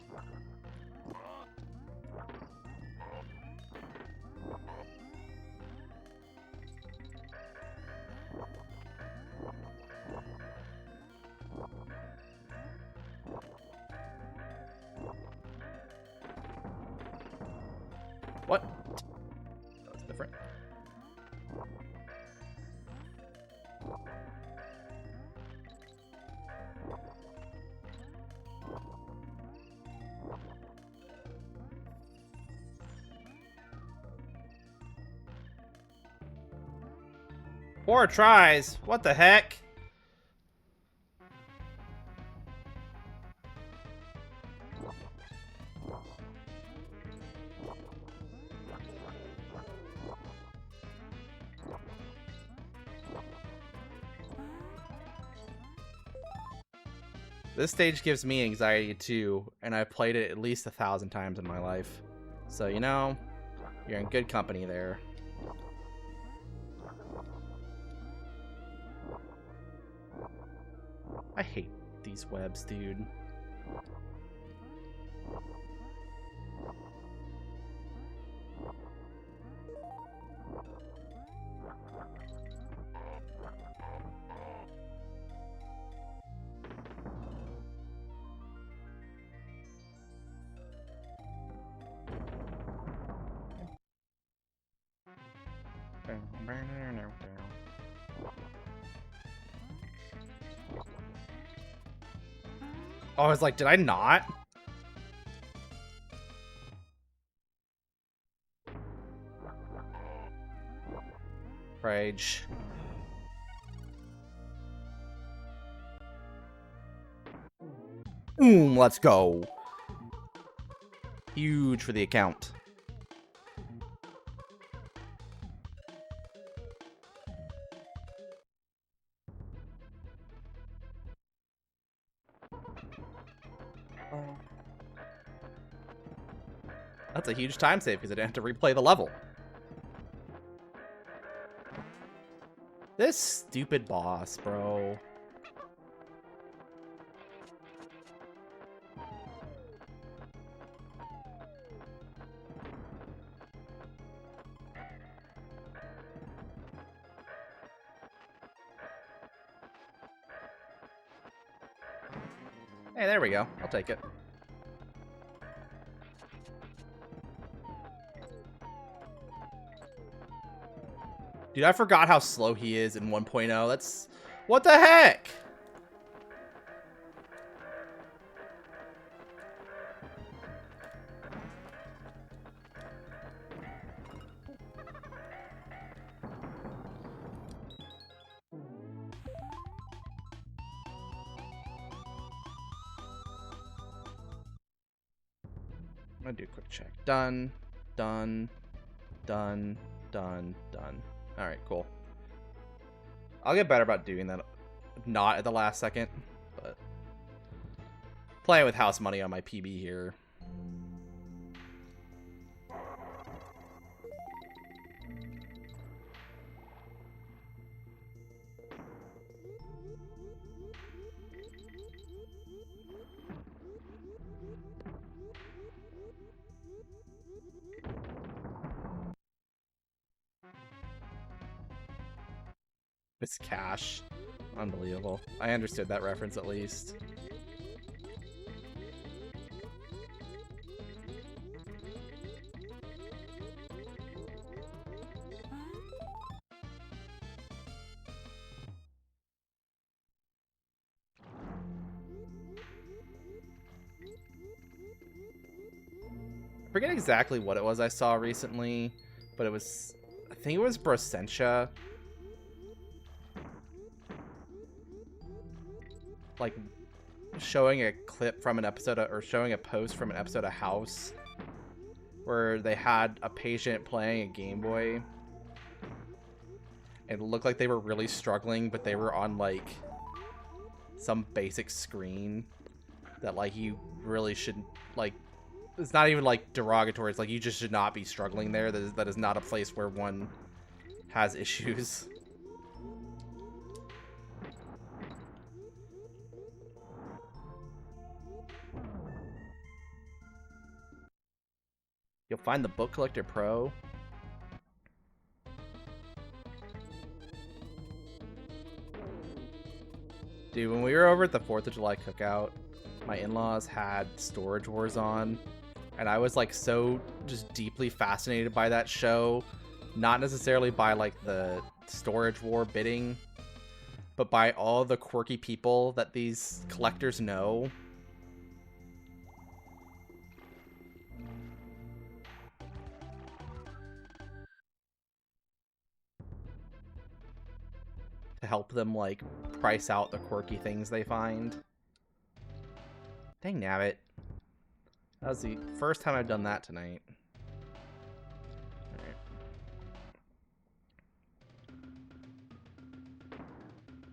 A: What? That's different. Four tries? What the heck? This stage gives me anxiety too, and I've played it at least 1,000 times in my life. So, you know, you're in good company there. I hate these webs, dude. Oh, I was like, did I not? Rage. Boom, let's go. Huge for the account. That's a huge time save because I didn't have to replay the level. This stupid boss, bro. Hey, there we go. I'll take it. Dude, I forgot how slow he is in 1.0. That's... What the heck? I'm gonna do a quick check. Done. Done. Done. Done. Done. Alright, cool. I'll get better about doing that not at the last second, but Playing with house money on my PB here. It's cash. Unbelievable. I understood that reference at least. I forget exactly what it was I saw recently, but it was, I think it was Brossentia. Like, showing a clip from an episode of, or showing a post from an episode of House where they had a patient playing a Game Boy. It looked like they were really struggling, but they were on, like, some basic screen that, like, you really shouldn't, like, it's not even, like, derogatory. It's like, you just should not be struggling there. That is not a place where one has issues. You'll find the Book Collector Pro. Dude, when we were over at the 4th of July cookout, my in-laws had Storage Wars on, and I was, like, so just deeply fascinated by that show. Not necessarily by, like, the Storage War bidding, but by all the quirky people that these collectors know. To help them, like, price out the quirky things they find. Dang nabbit. That was the first time I've done that tonight. Alright.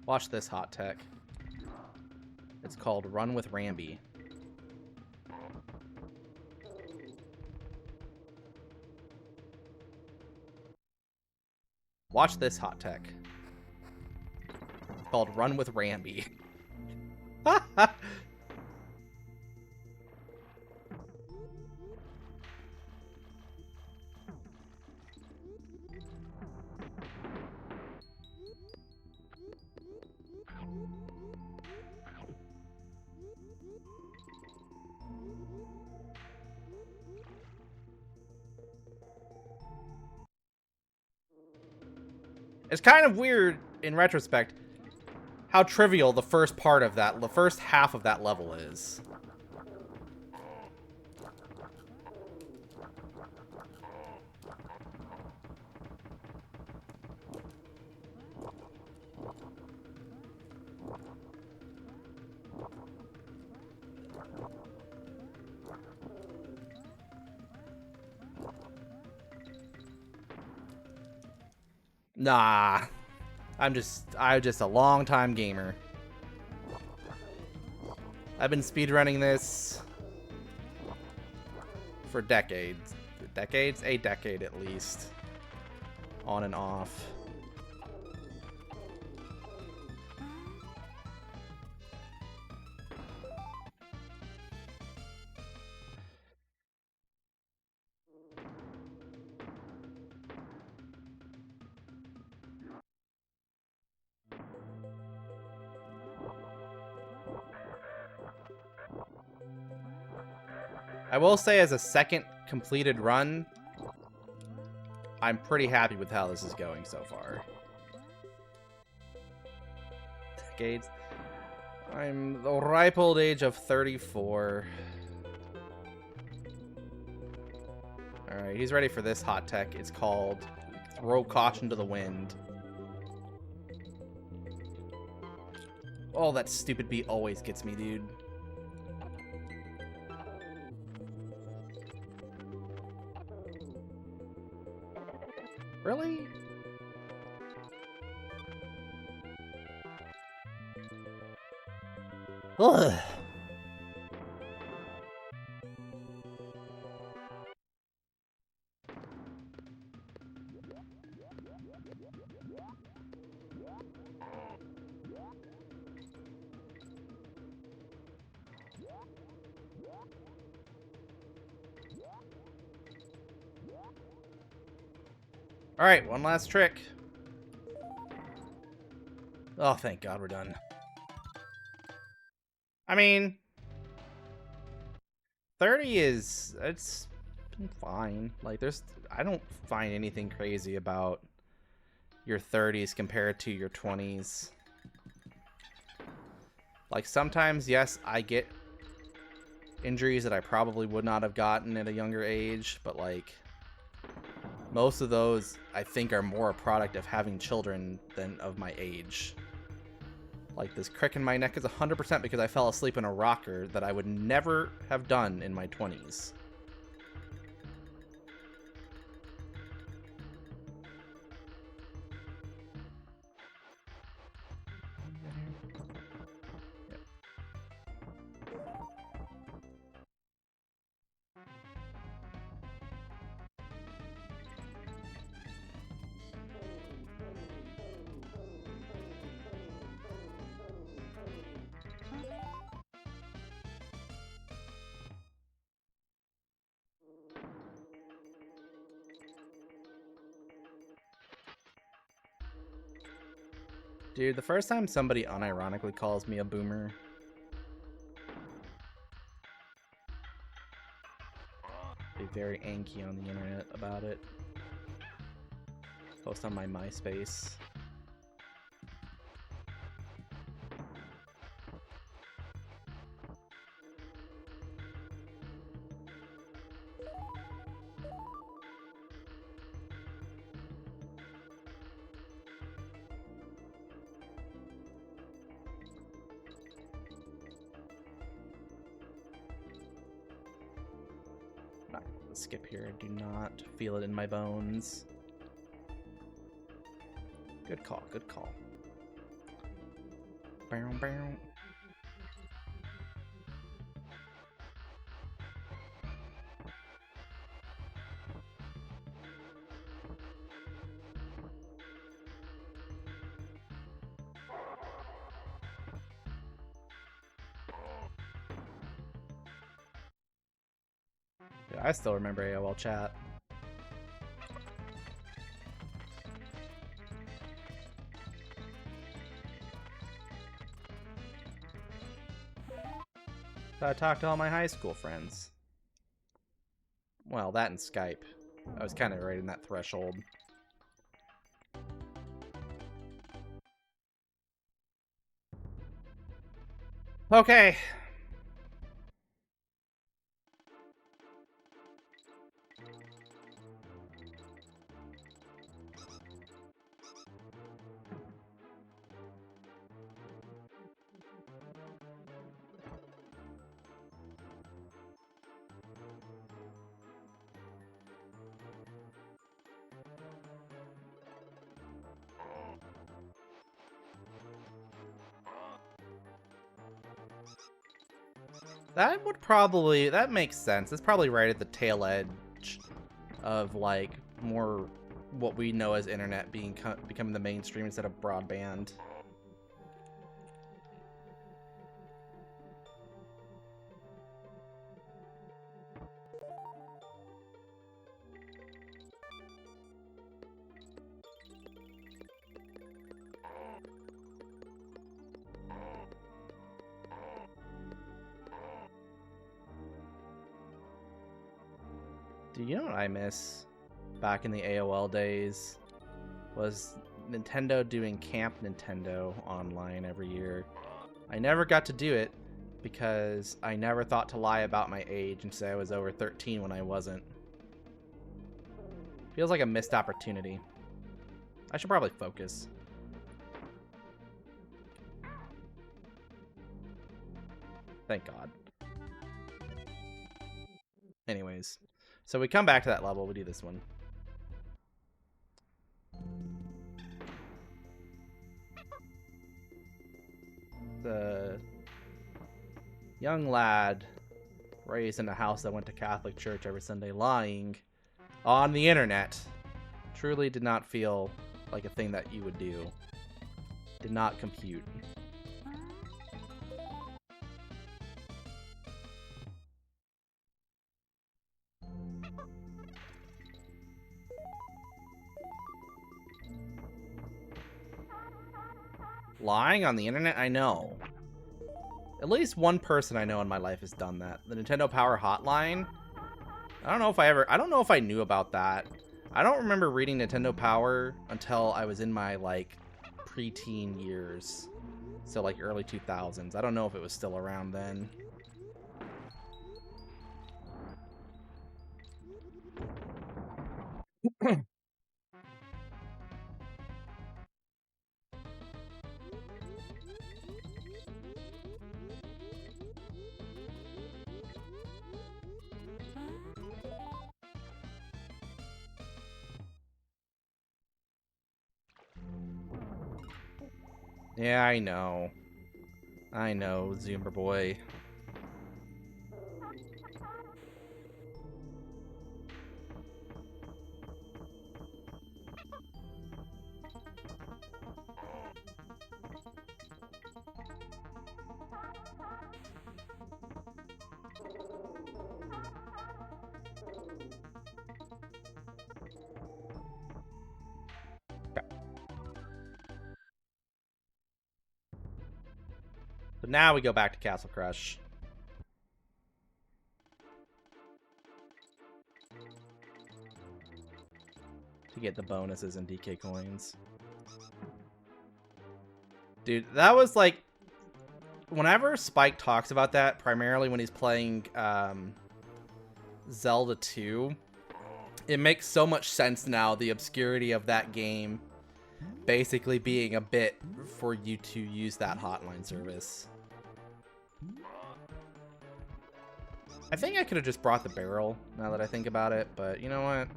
A: Watch this hot tech. It's called Run with Ramby. Watch this hot tech. Called Run with Ramby. It's kind of weird in retrospect how trivial the first part of that, the first half of that level is. Nah. I'm just a long-time gamer. I've been speedrunning this for decades. Decades? A decade at least. On and off. I will say, as a second completed run, I'm pretty happy with how this is going so far. Decades. I'm the ripe old age of 34. Alright, he's ready for this hot tech. It's called Throw Caution to the Wind. Oh, that stupid beat always gets me, dude. Really? Ugh. Alright, one last trick. Oh, thank God we're done. I mean, 30 is... it's fine. Like, I don't find anything crazy about your 30s compared to your 20s. Like, sometimes, yes, I get injuries that I probably would not have gotten at a younger age, but, like, most of those, I think, are more a product of having children than of my age. Like, this crick in my neck is 100% because I fell asleep in a rocker that I would never have done in my 20s. Dude, the first time somebody unironically calls me a boomer, be very anky on the internet about it. Post on my MySpace. Not gonna skip here. I do not feel it in my bones. Good call, good call. Bow, bow. Yeah, I still remember AOL chat. So I talked to all my high school friends. Well, that and Skype. I was kind of right in that threshold. Okay. That makes sense. It's probably right at the tail edge of, like, more what we know as internet becoming the mainstream instead of broadband. Do you know what I miss back in the AOL days? Was Nintendo doing Camp Nintendo online every year. I never got to do it because I never thought to lie about my age and say I was over 13 when I wasn't. Feels like a missed opportunity. I should probably focus. Thank God. Anyways, so we come back to that level, we do this one. The young lad raised in a house that went to Catholic church every Sunday lying on the internet truly did not feel like a thing that you would do. Did not compute. Lying on the internet? I know. At least one person I know in my life has done that. The Nintendo Power Hotline. I don't know if I knew about that. I don't remember reading Nintendo Power until I was in my, like, preteen years. So, like, early 2000s. I don't know if it was still around then. Yeah, I know. I know, Zoomer boy. So now we go back to Castle Crush. To get the bonuses and DK coins. Dude, that was like... Whenever Spike talks about that, primarily when he's playing Zelda 2, it makes so much sense now, the obscurity of that game basically being a bit for you to use that hotline service. I think I could have just brought the barrel, now that I think about it, but you know what?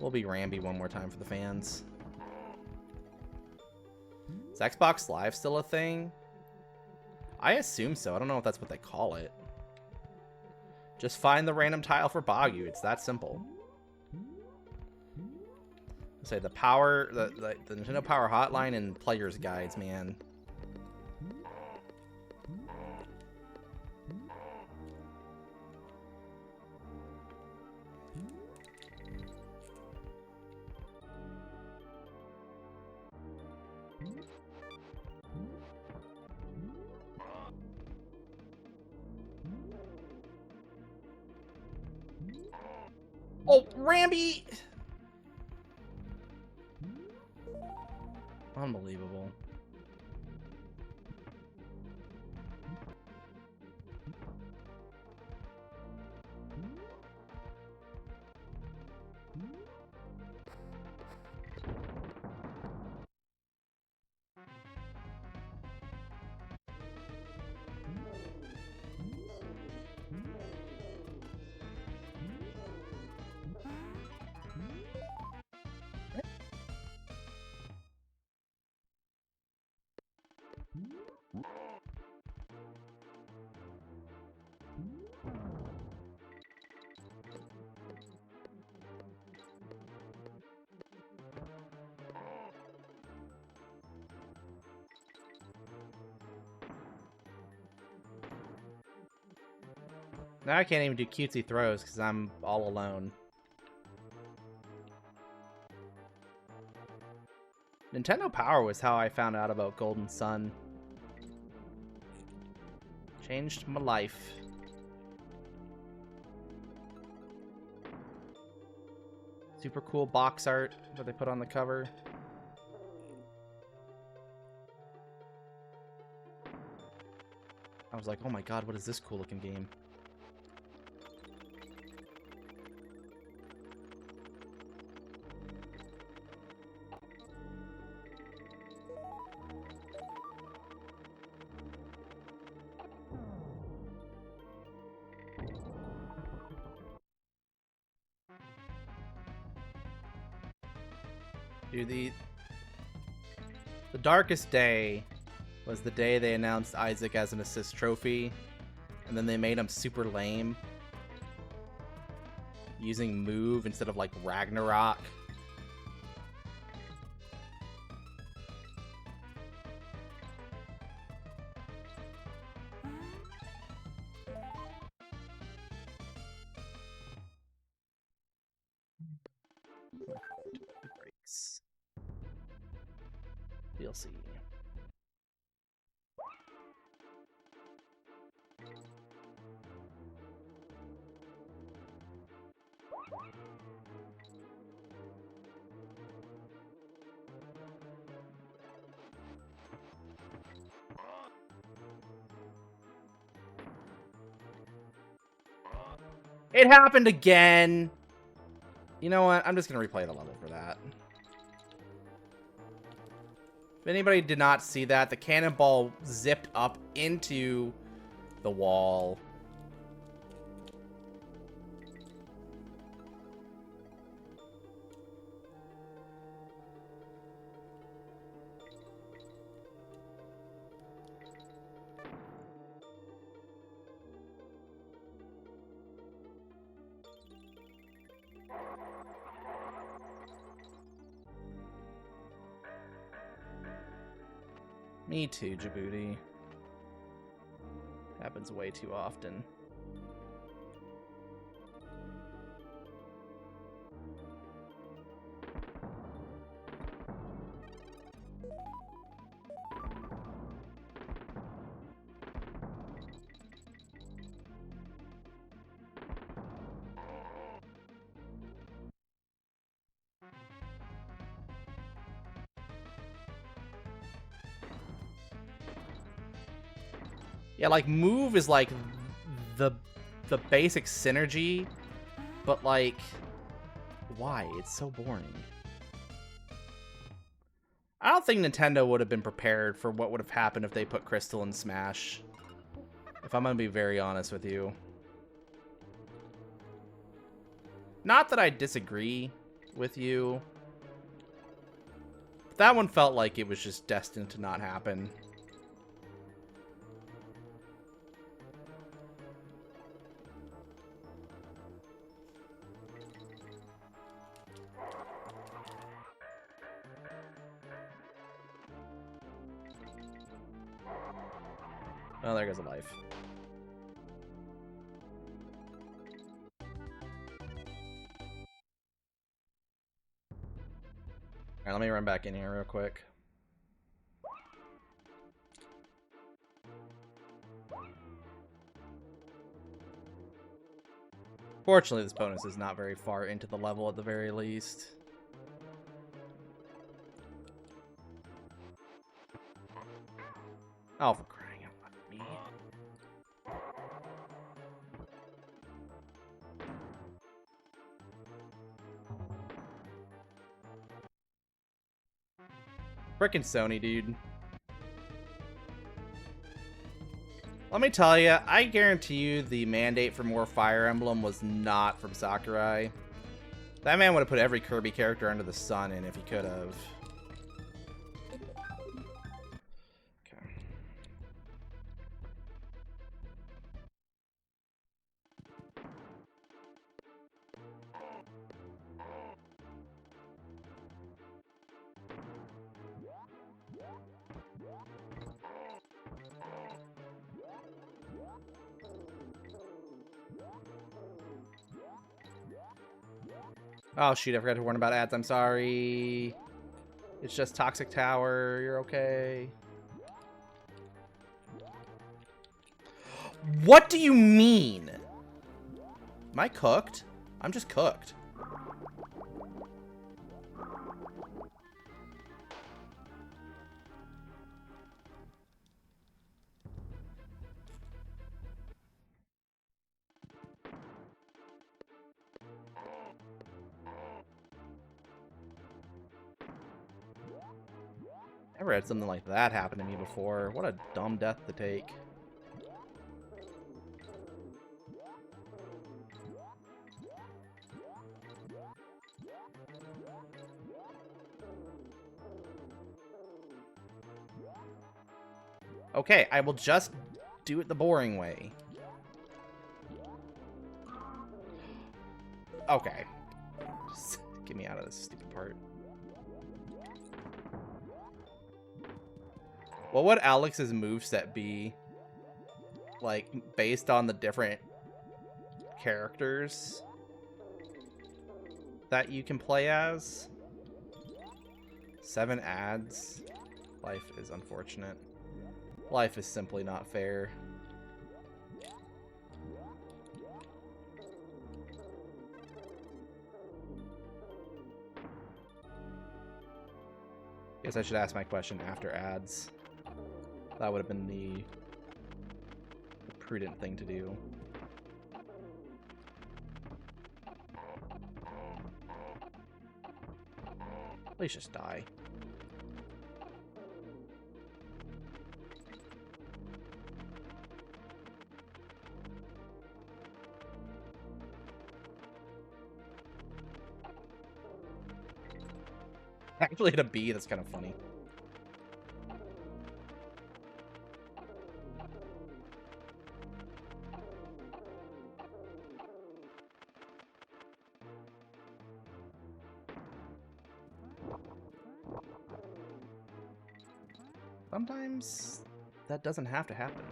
A: We'll be Ramby one more time for the fans. Is Xbox Live still a thing? I assume so. I don't know if that's what they call it. Just find the random tile for Bagu. It's that simple. Say the power, the Nintendo Power Hotline and player's guides, man. Oh, Ramby! Unbelievable. Now I can't even do cutesy throws because I'm all alone. Nintendo Power was how I found out about Golden Sun. Changed my life. Super cool box art that they put on the cover. I was like, oh my god, what is this cool looking game? Dude, the darkest day was the day they announced Isaac as an assist trophy, and then they made him super lame, using move instead of like Ragnarok. Breaks. DLC. It happened again. You know what? I'm just going to replay the level for that. If anybody did not see that, the cannonball zipped up into the wall. Me too, Djibouti. Happens way too often. Yeah, like, move is, like, the basic synergy, but, like, why? It's so boring. I don't think Nintendo would have been prepared for what would have happened if they put Crystal in Smash. If I'm gonna be very honest with you. Not that I disagree with you. But that one felt like it was just destined to not happen. Oh, there goes a life. Alright, let me run back in here real quick. Fortunately, this bonus is not very far into the level at the very least. Oh, for crying out loud, me. Frickin' Sony, dude. Let me tell you, I guarantee you the mandate for more Fire Emblem was not from Sakurai. That man would have put every Kirby character under the sun in if he could have. Okay. Oh, shoot, I forgot to warn about ads. I'm sorry. It's just Toxic Tower. You're okay. What do you mean? Am I cooked? I'm just cooked. Never had something like that happen to me before. What a dumb death to take. Okay, I will just do it the boring way. Okay. Just get me out of this stupid part. What would Alex's moveset be? Like, based on the different characters that you can play as? 7 ads. Life is unfortunate. Life is simply not fair. Guess I should ask my question after ads. That would have been the prudent thing to do. Please just die. Actually hit a B, that's kind of funny. Sometimes that doesn't have to happen.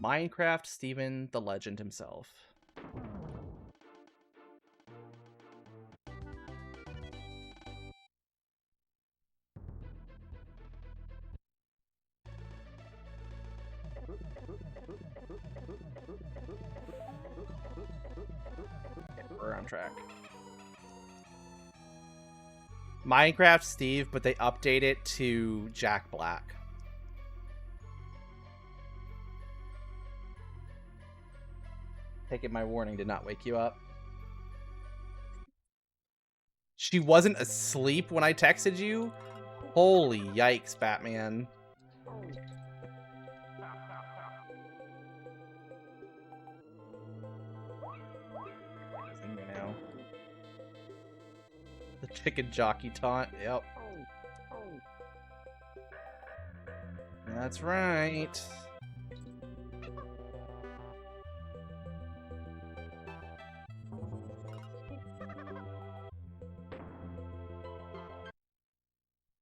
A: Minecraft Steven the Legend himself. We're on track. Minecraft Steve, but they update it to Jack Black. Take it my warning did not wake you up. She wasn't asleep when I texted you? Holy yikes, Batman. Now. The chicken jockey taunt, yep. That's right.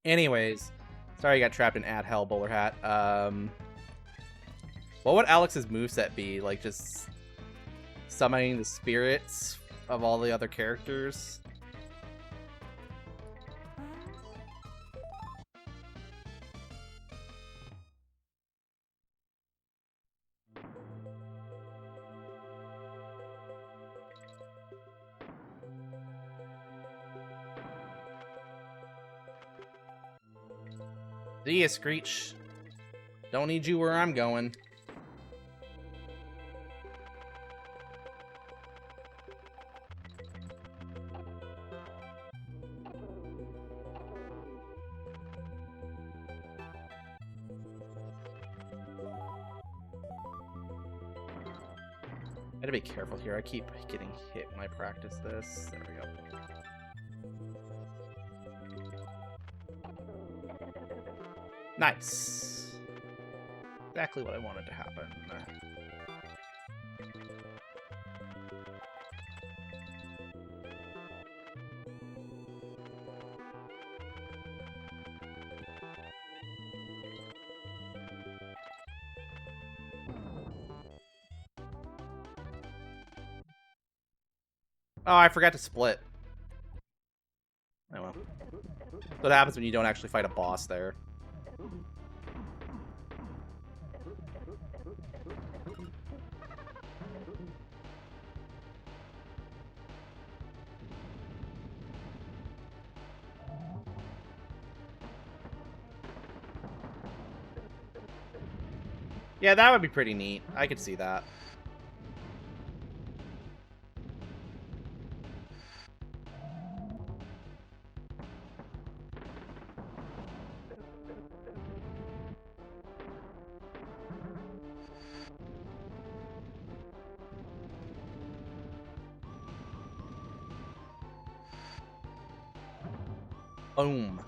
A: Anyways, sorry I got trapped in ad hell bowler hat. What would Alex's moveset be? Like just summoning the spirits of all the other characters? See ya, Screech. Don't need you where I'm going. I gotta be careful here. I keep getting hit when I practice this. There we go. Nice. Exactly what I wanted to happen. Oh, I forgot to split. Oh well. That's what happens when you don't actually fight a boss there. Yeah, that would be pretty neat. I could see that. Boom.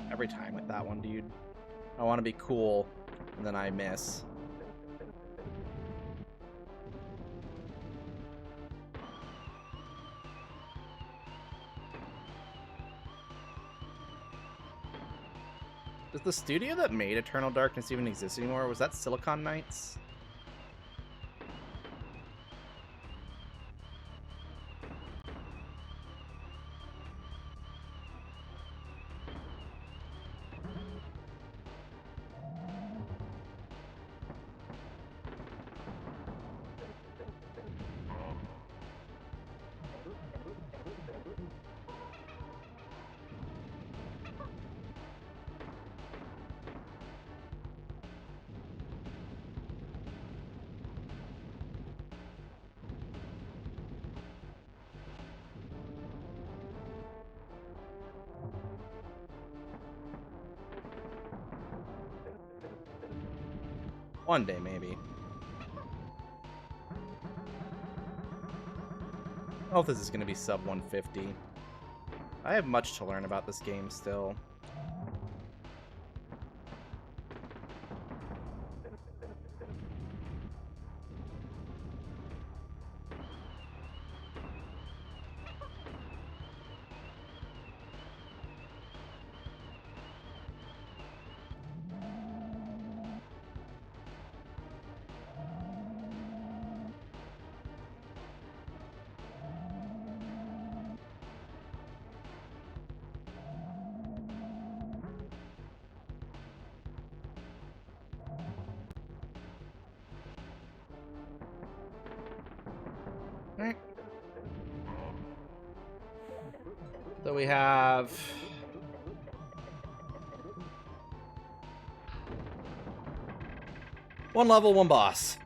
A: Every time with that one, dude. I want to be cool, and then I miss. Does the studio that made Eternal Darkness even exist anymore? Was that Silicon Knights? One day, maybe. I don't know if this is going to be sub 150. I have much to learn about this game still. So we have one level, one boss.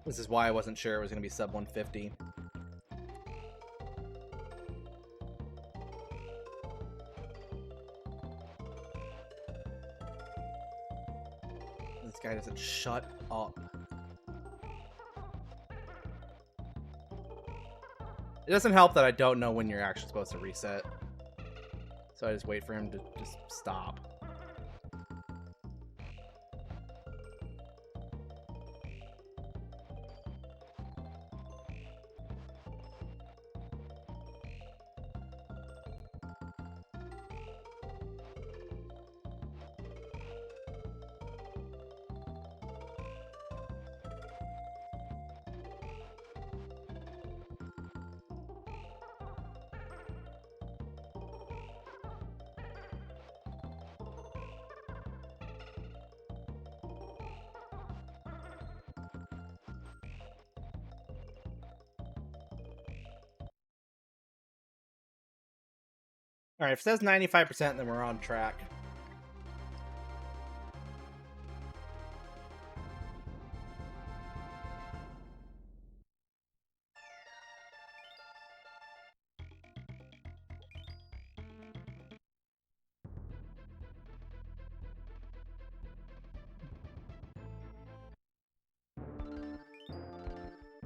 A: This is why I wasn't sure it was going to be sub 150. This guy doesn't shut up. It doesn't help that I don't know when you're actually supposed to reset. So I just wait for him to just stop. Alright, if it says 95%, then we're on track.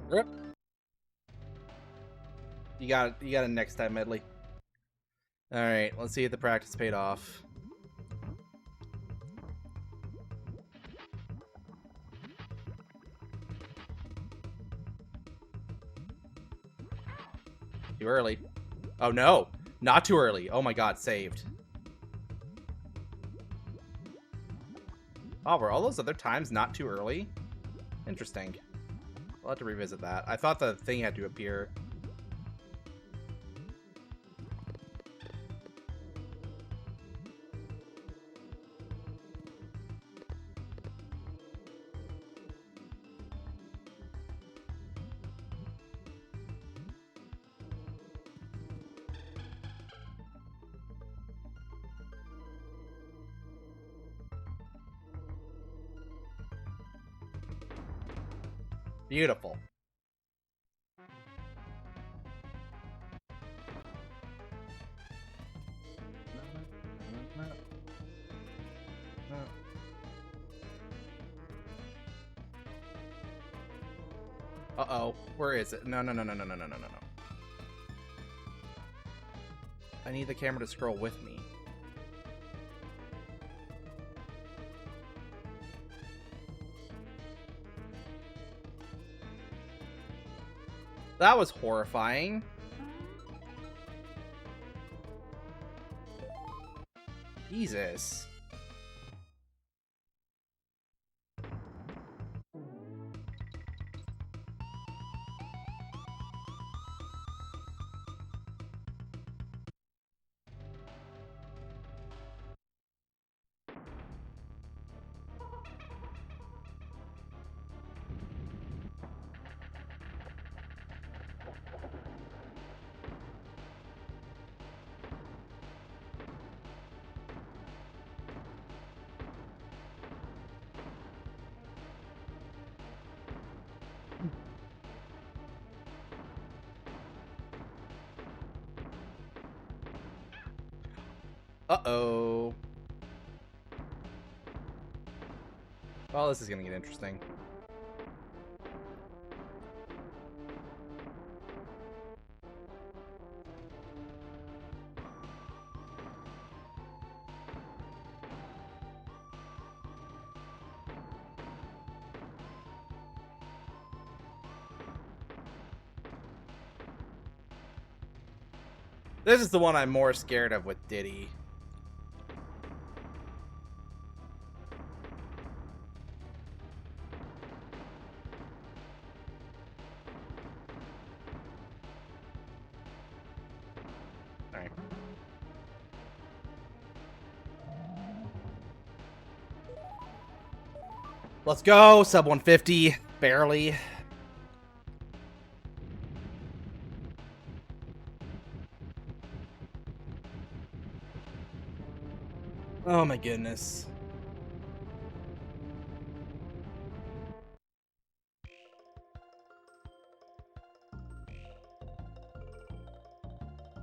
A: Rip. You got it next time, Medley. Alright, let's see if the practice paid off. Too early. Oh no! Not too early. Oh my god, saved. Oh, were all those other times not too early? Interesting. I'll have to revisit that. I thought the thing had to appear. Beautiful. Uh-oh. Where is it? No, no, no, no, no, no, no, no, no. I need the camera to scroll with me. That was horrifying. Jesus. Uh-oh. Well, this is gonna get interesting. This is the one I'm more scared of with Diddy. Alright. Let's go! Sub 150. Barely. Oh my goodness.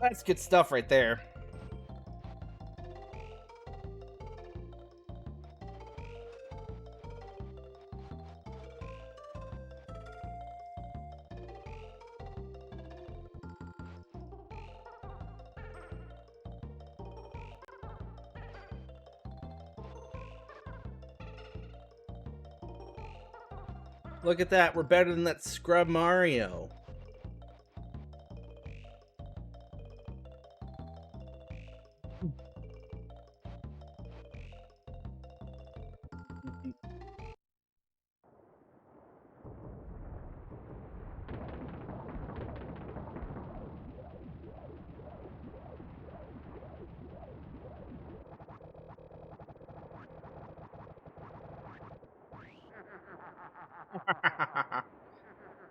A: That's good stuff right there. Look at that. We're better than that scrub Mario.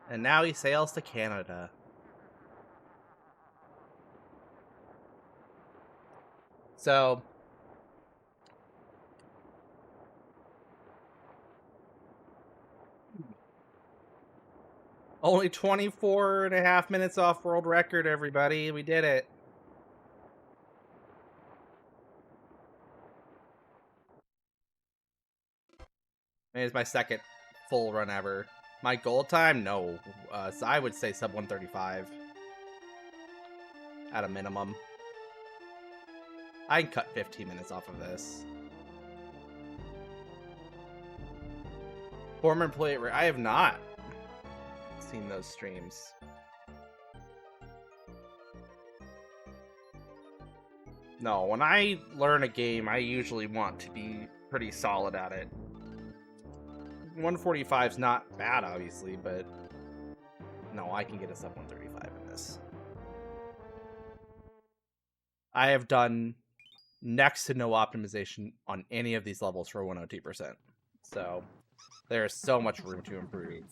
A: And now he sails to Canada. So, only 24 and a half minutes off world record, everybody. We did it. It's my second full run ever. My goal time? No. So I would say sub 135. At a minimum. I can cut 15 minutes off of this. Former player, I have not seen those streams. No, when I learn a game, I usually want to be pretty solid at it. 145 is not bad, obviously, but no, I can get us up 135 in this. I have done next to no optimization on any of these levels for 102%. So there is so much room to improve.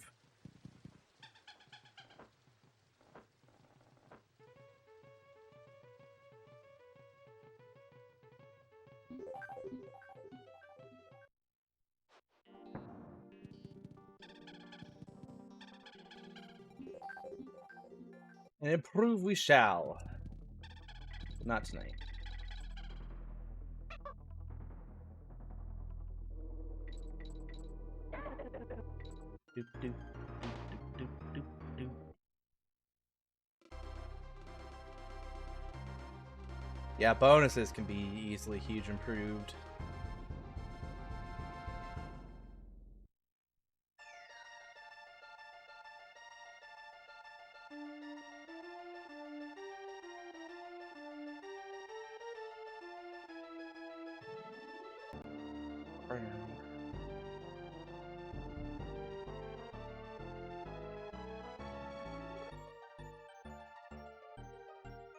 A: And improve we shall. Not tonight. Doop, doop, doop, doop, doop, doop. Yeah, bonuses can be easily huge improved.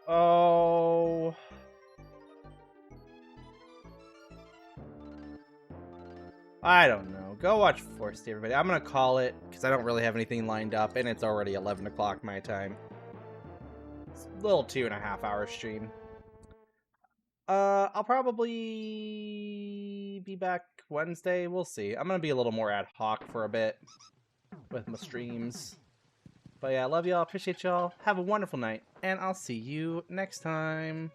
A: Oh. I don't know. Go watch Forced, everybody. I'm gonna call it because I don't really have anything lined up, and it's already 11 o'clock my time. It's a little 2.5-hour stream. I'll probably be back Wednesday. We'll see. I'm gonna be a little more ad hoc for a bit with my streams. But yeah, I love y'all. Appreciate y'all. Have a wonderful night, and I'll see you next time.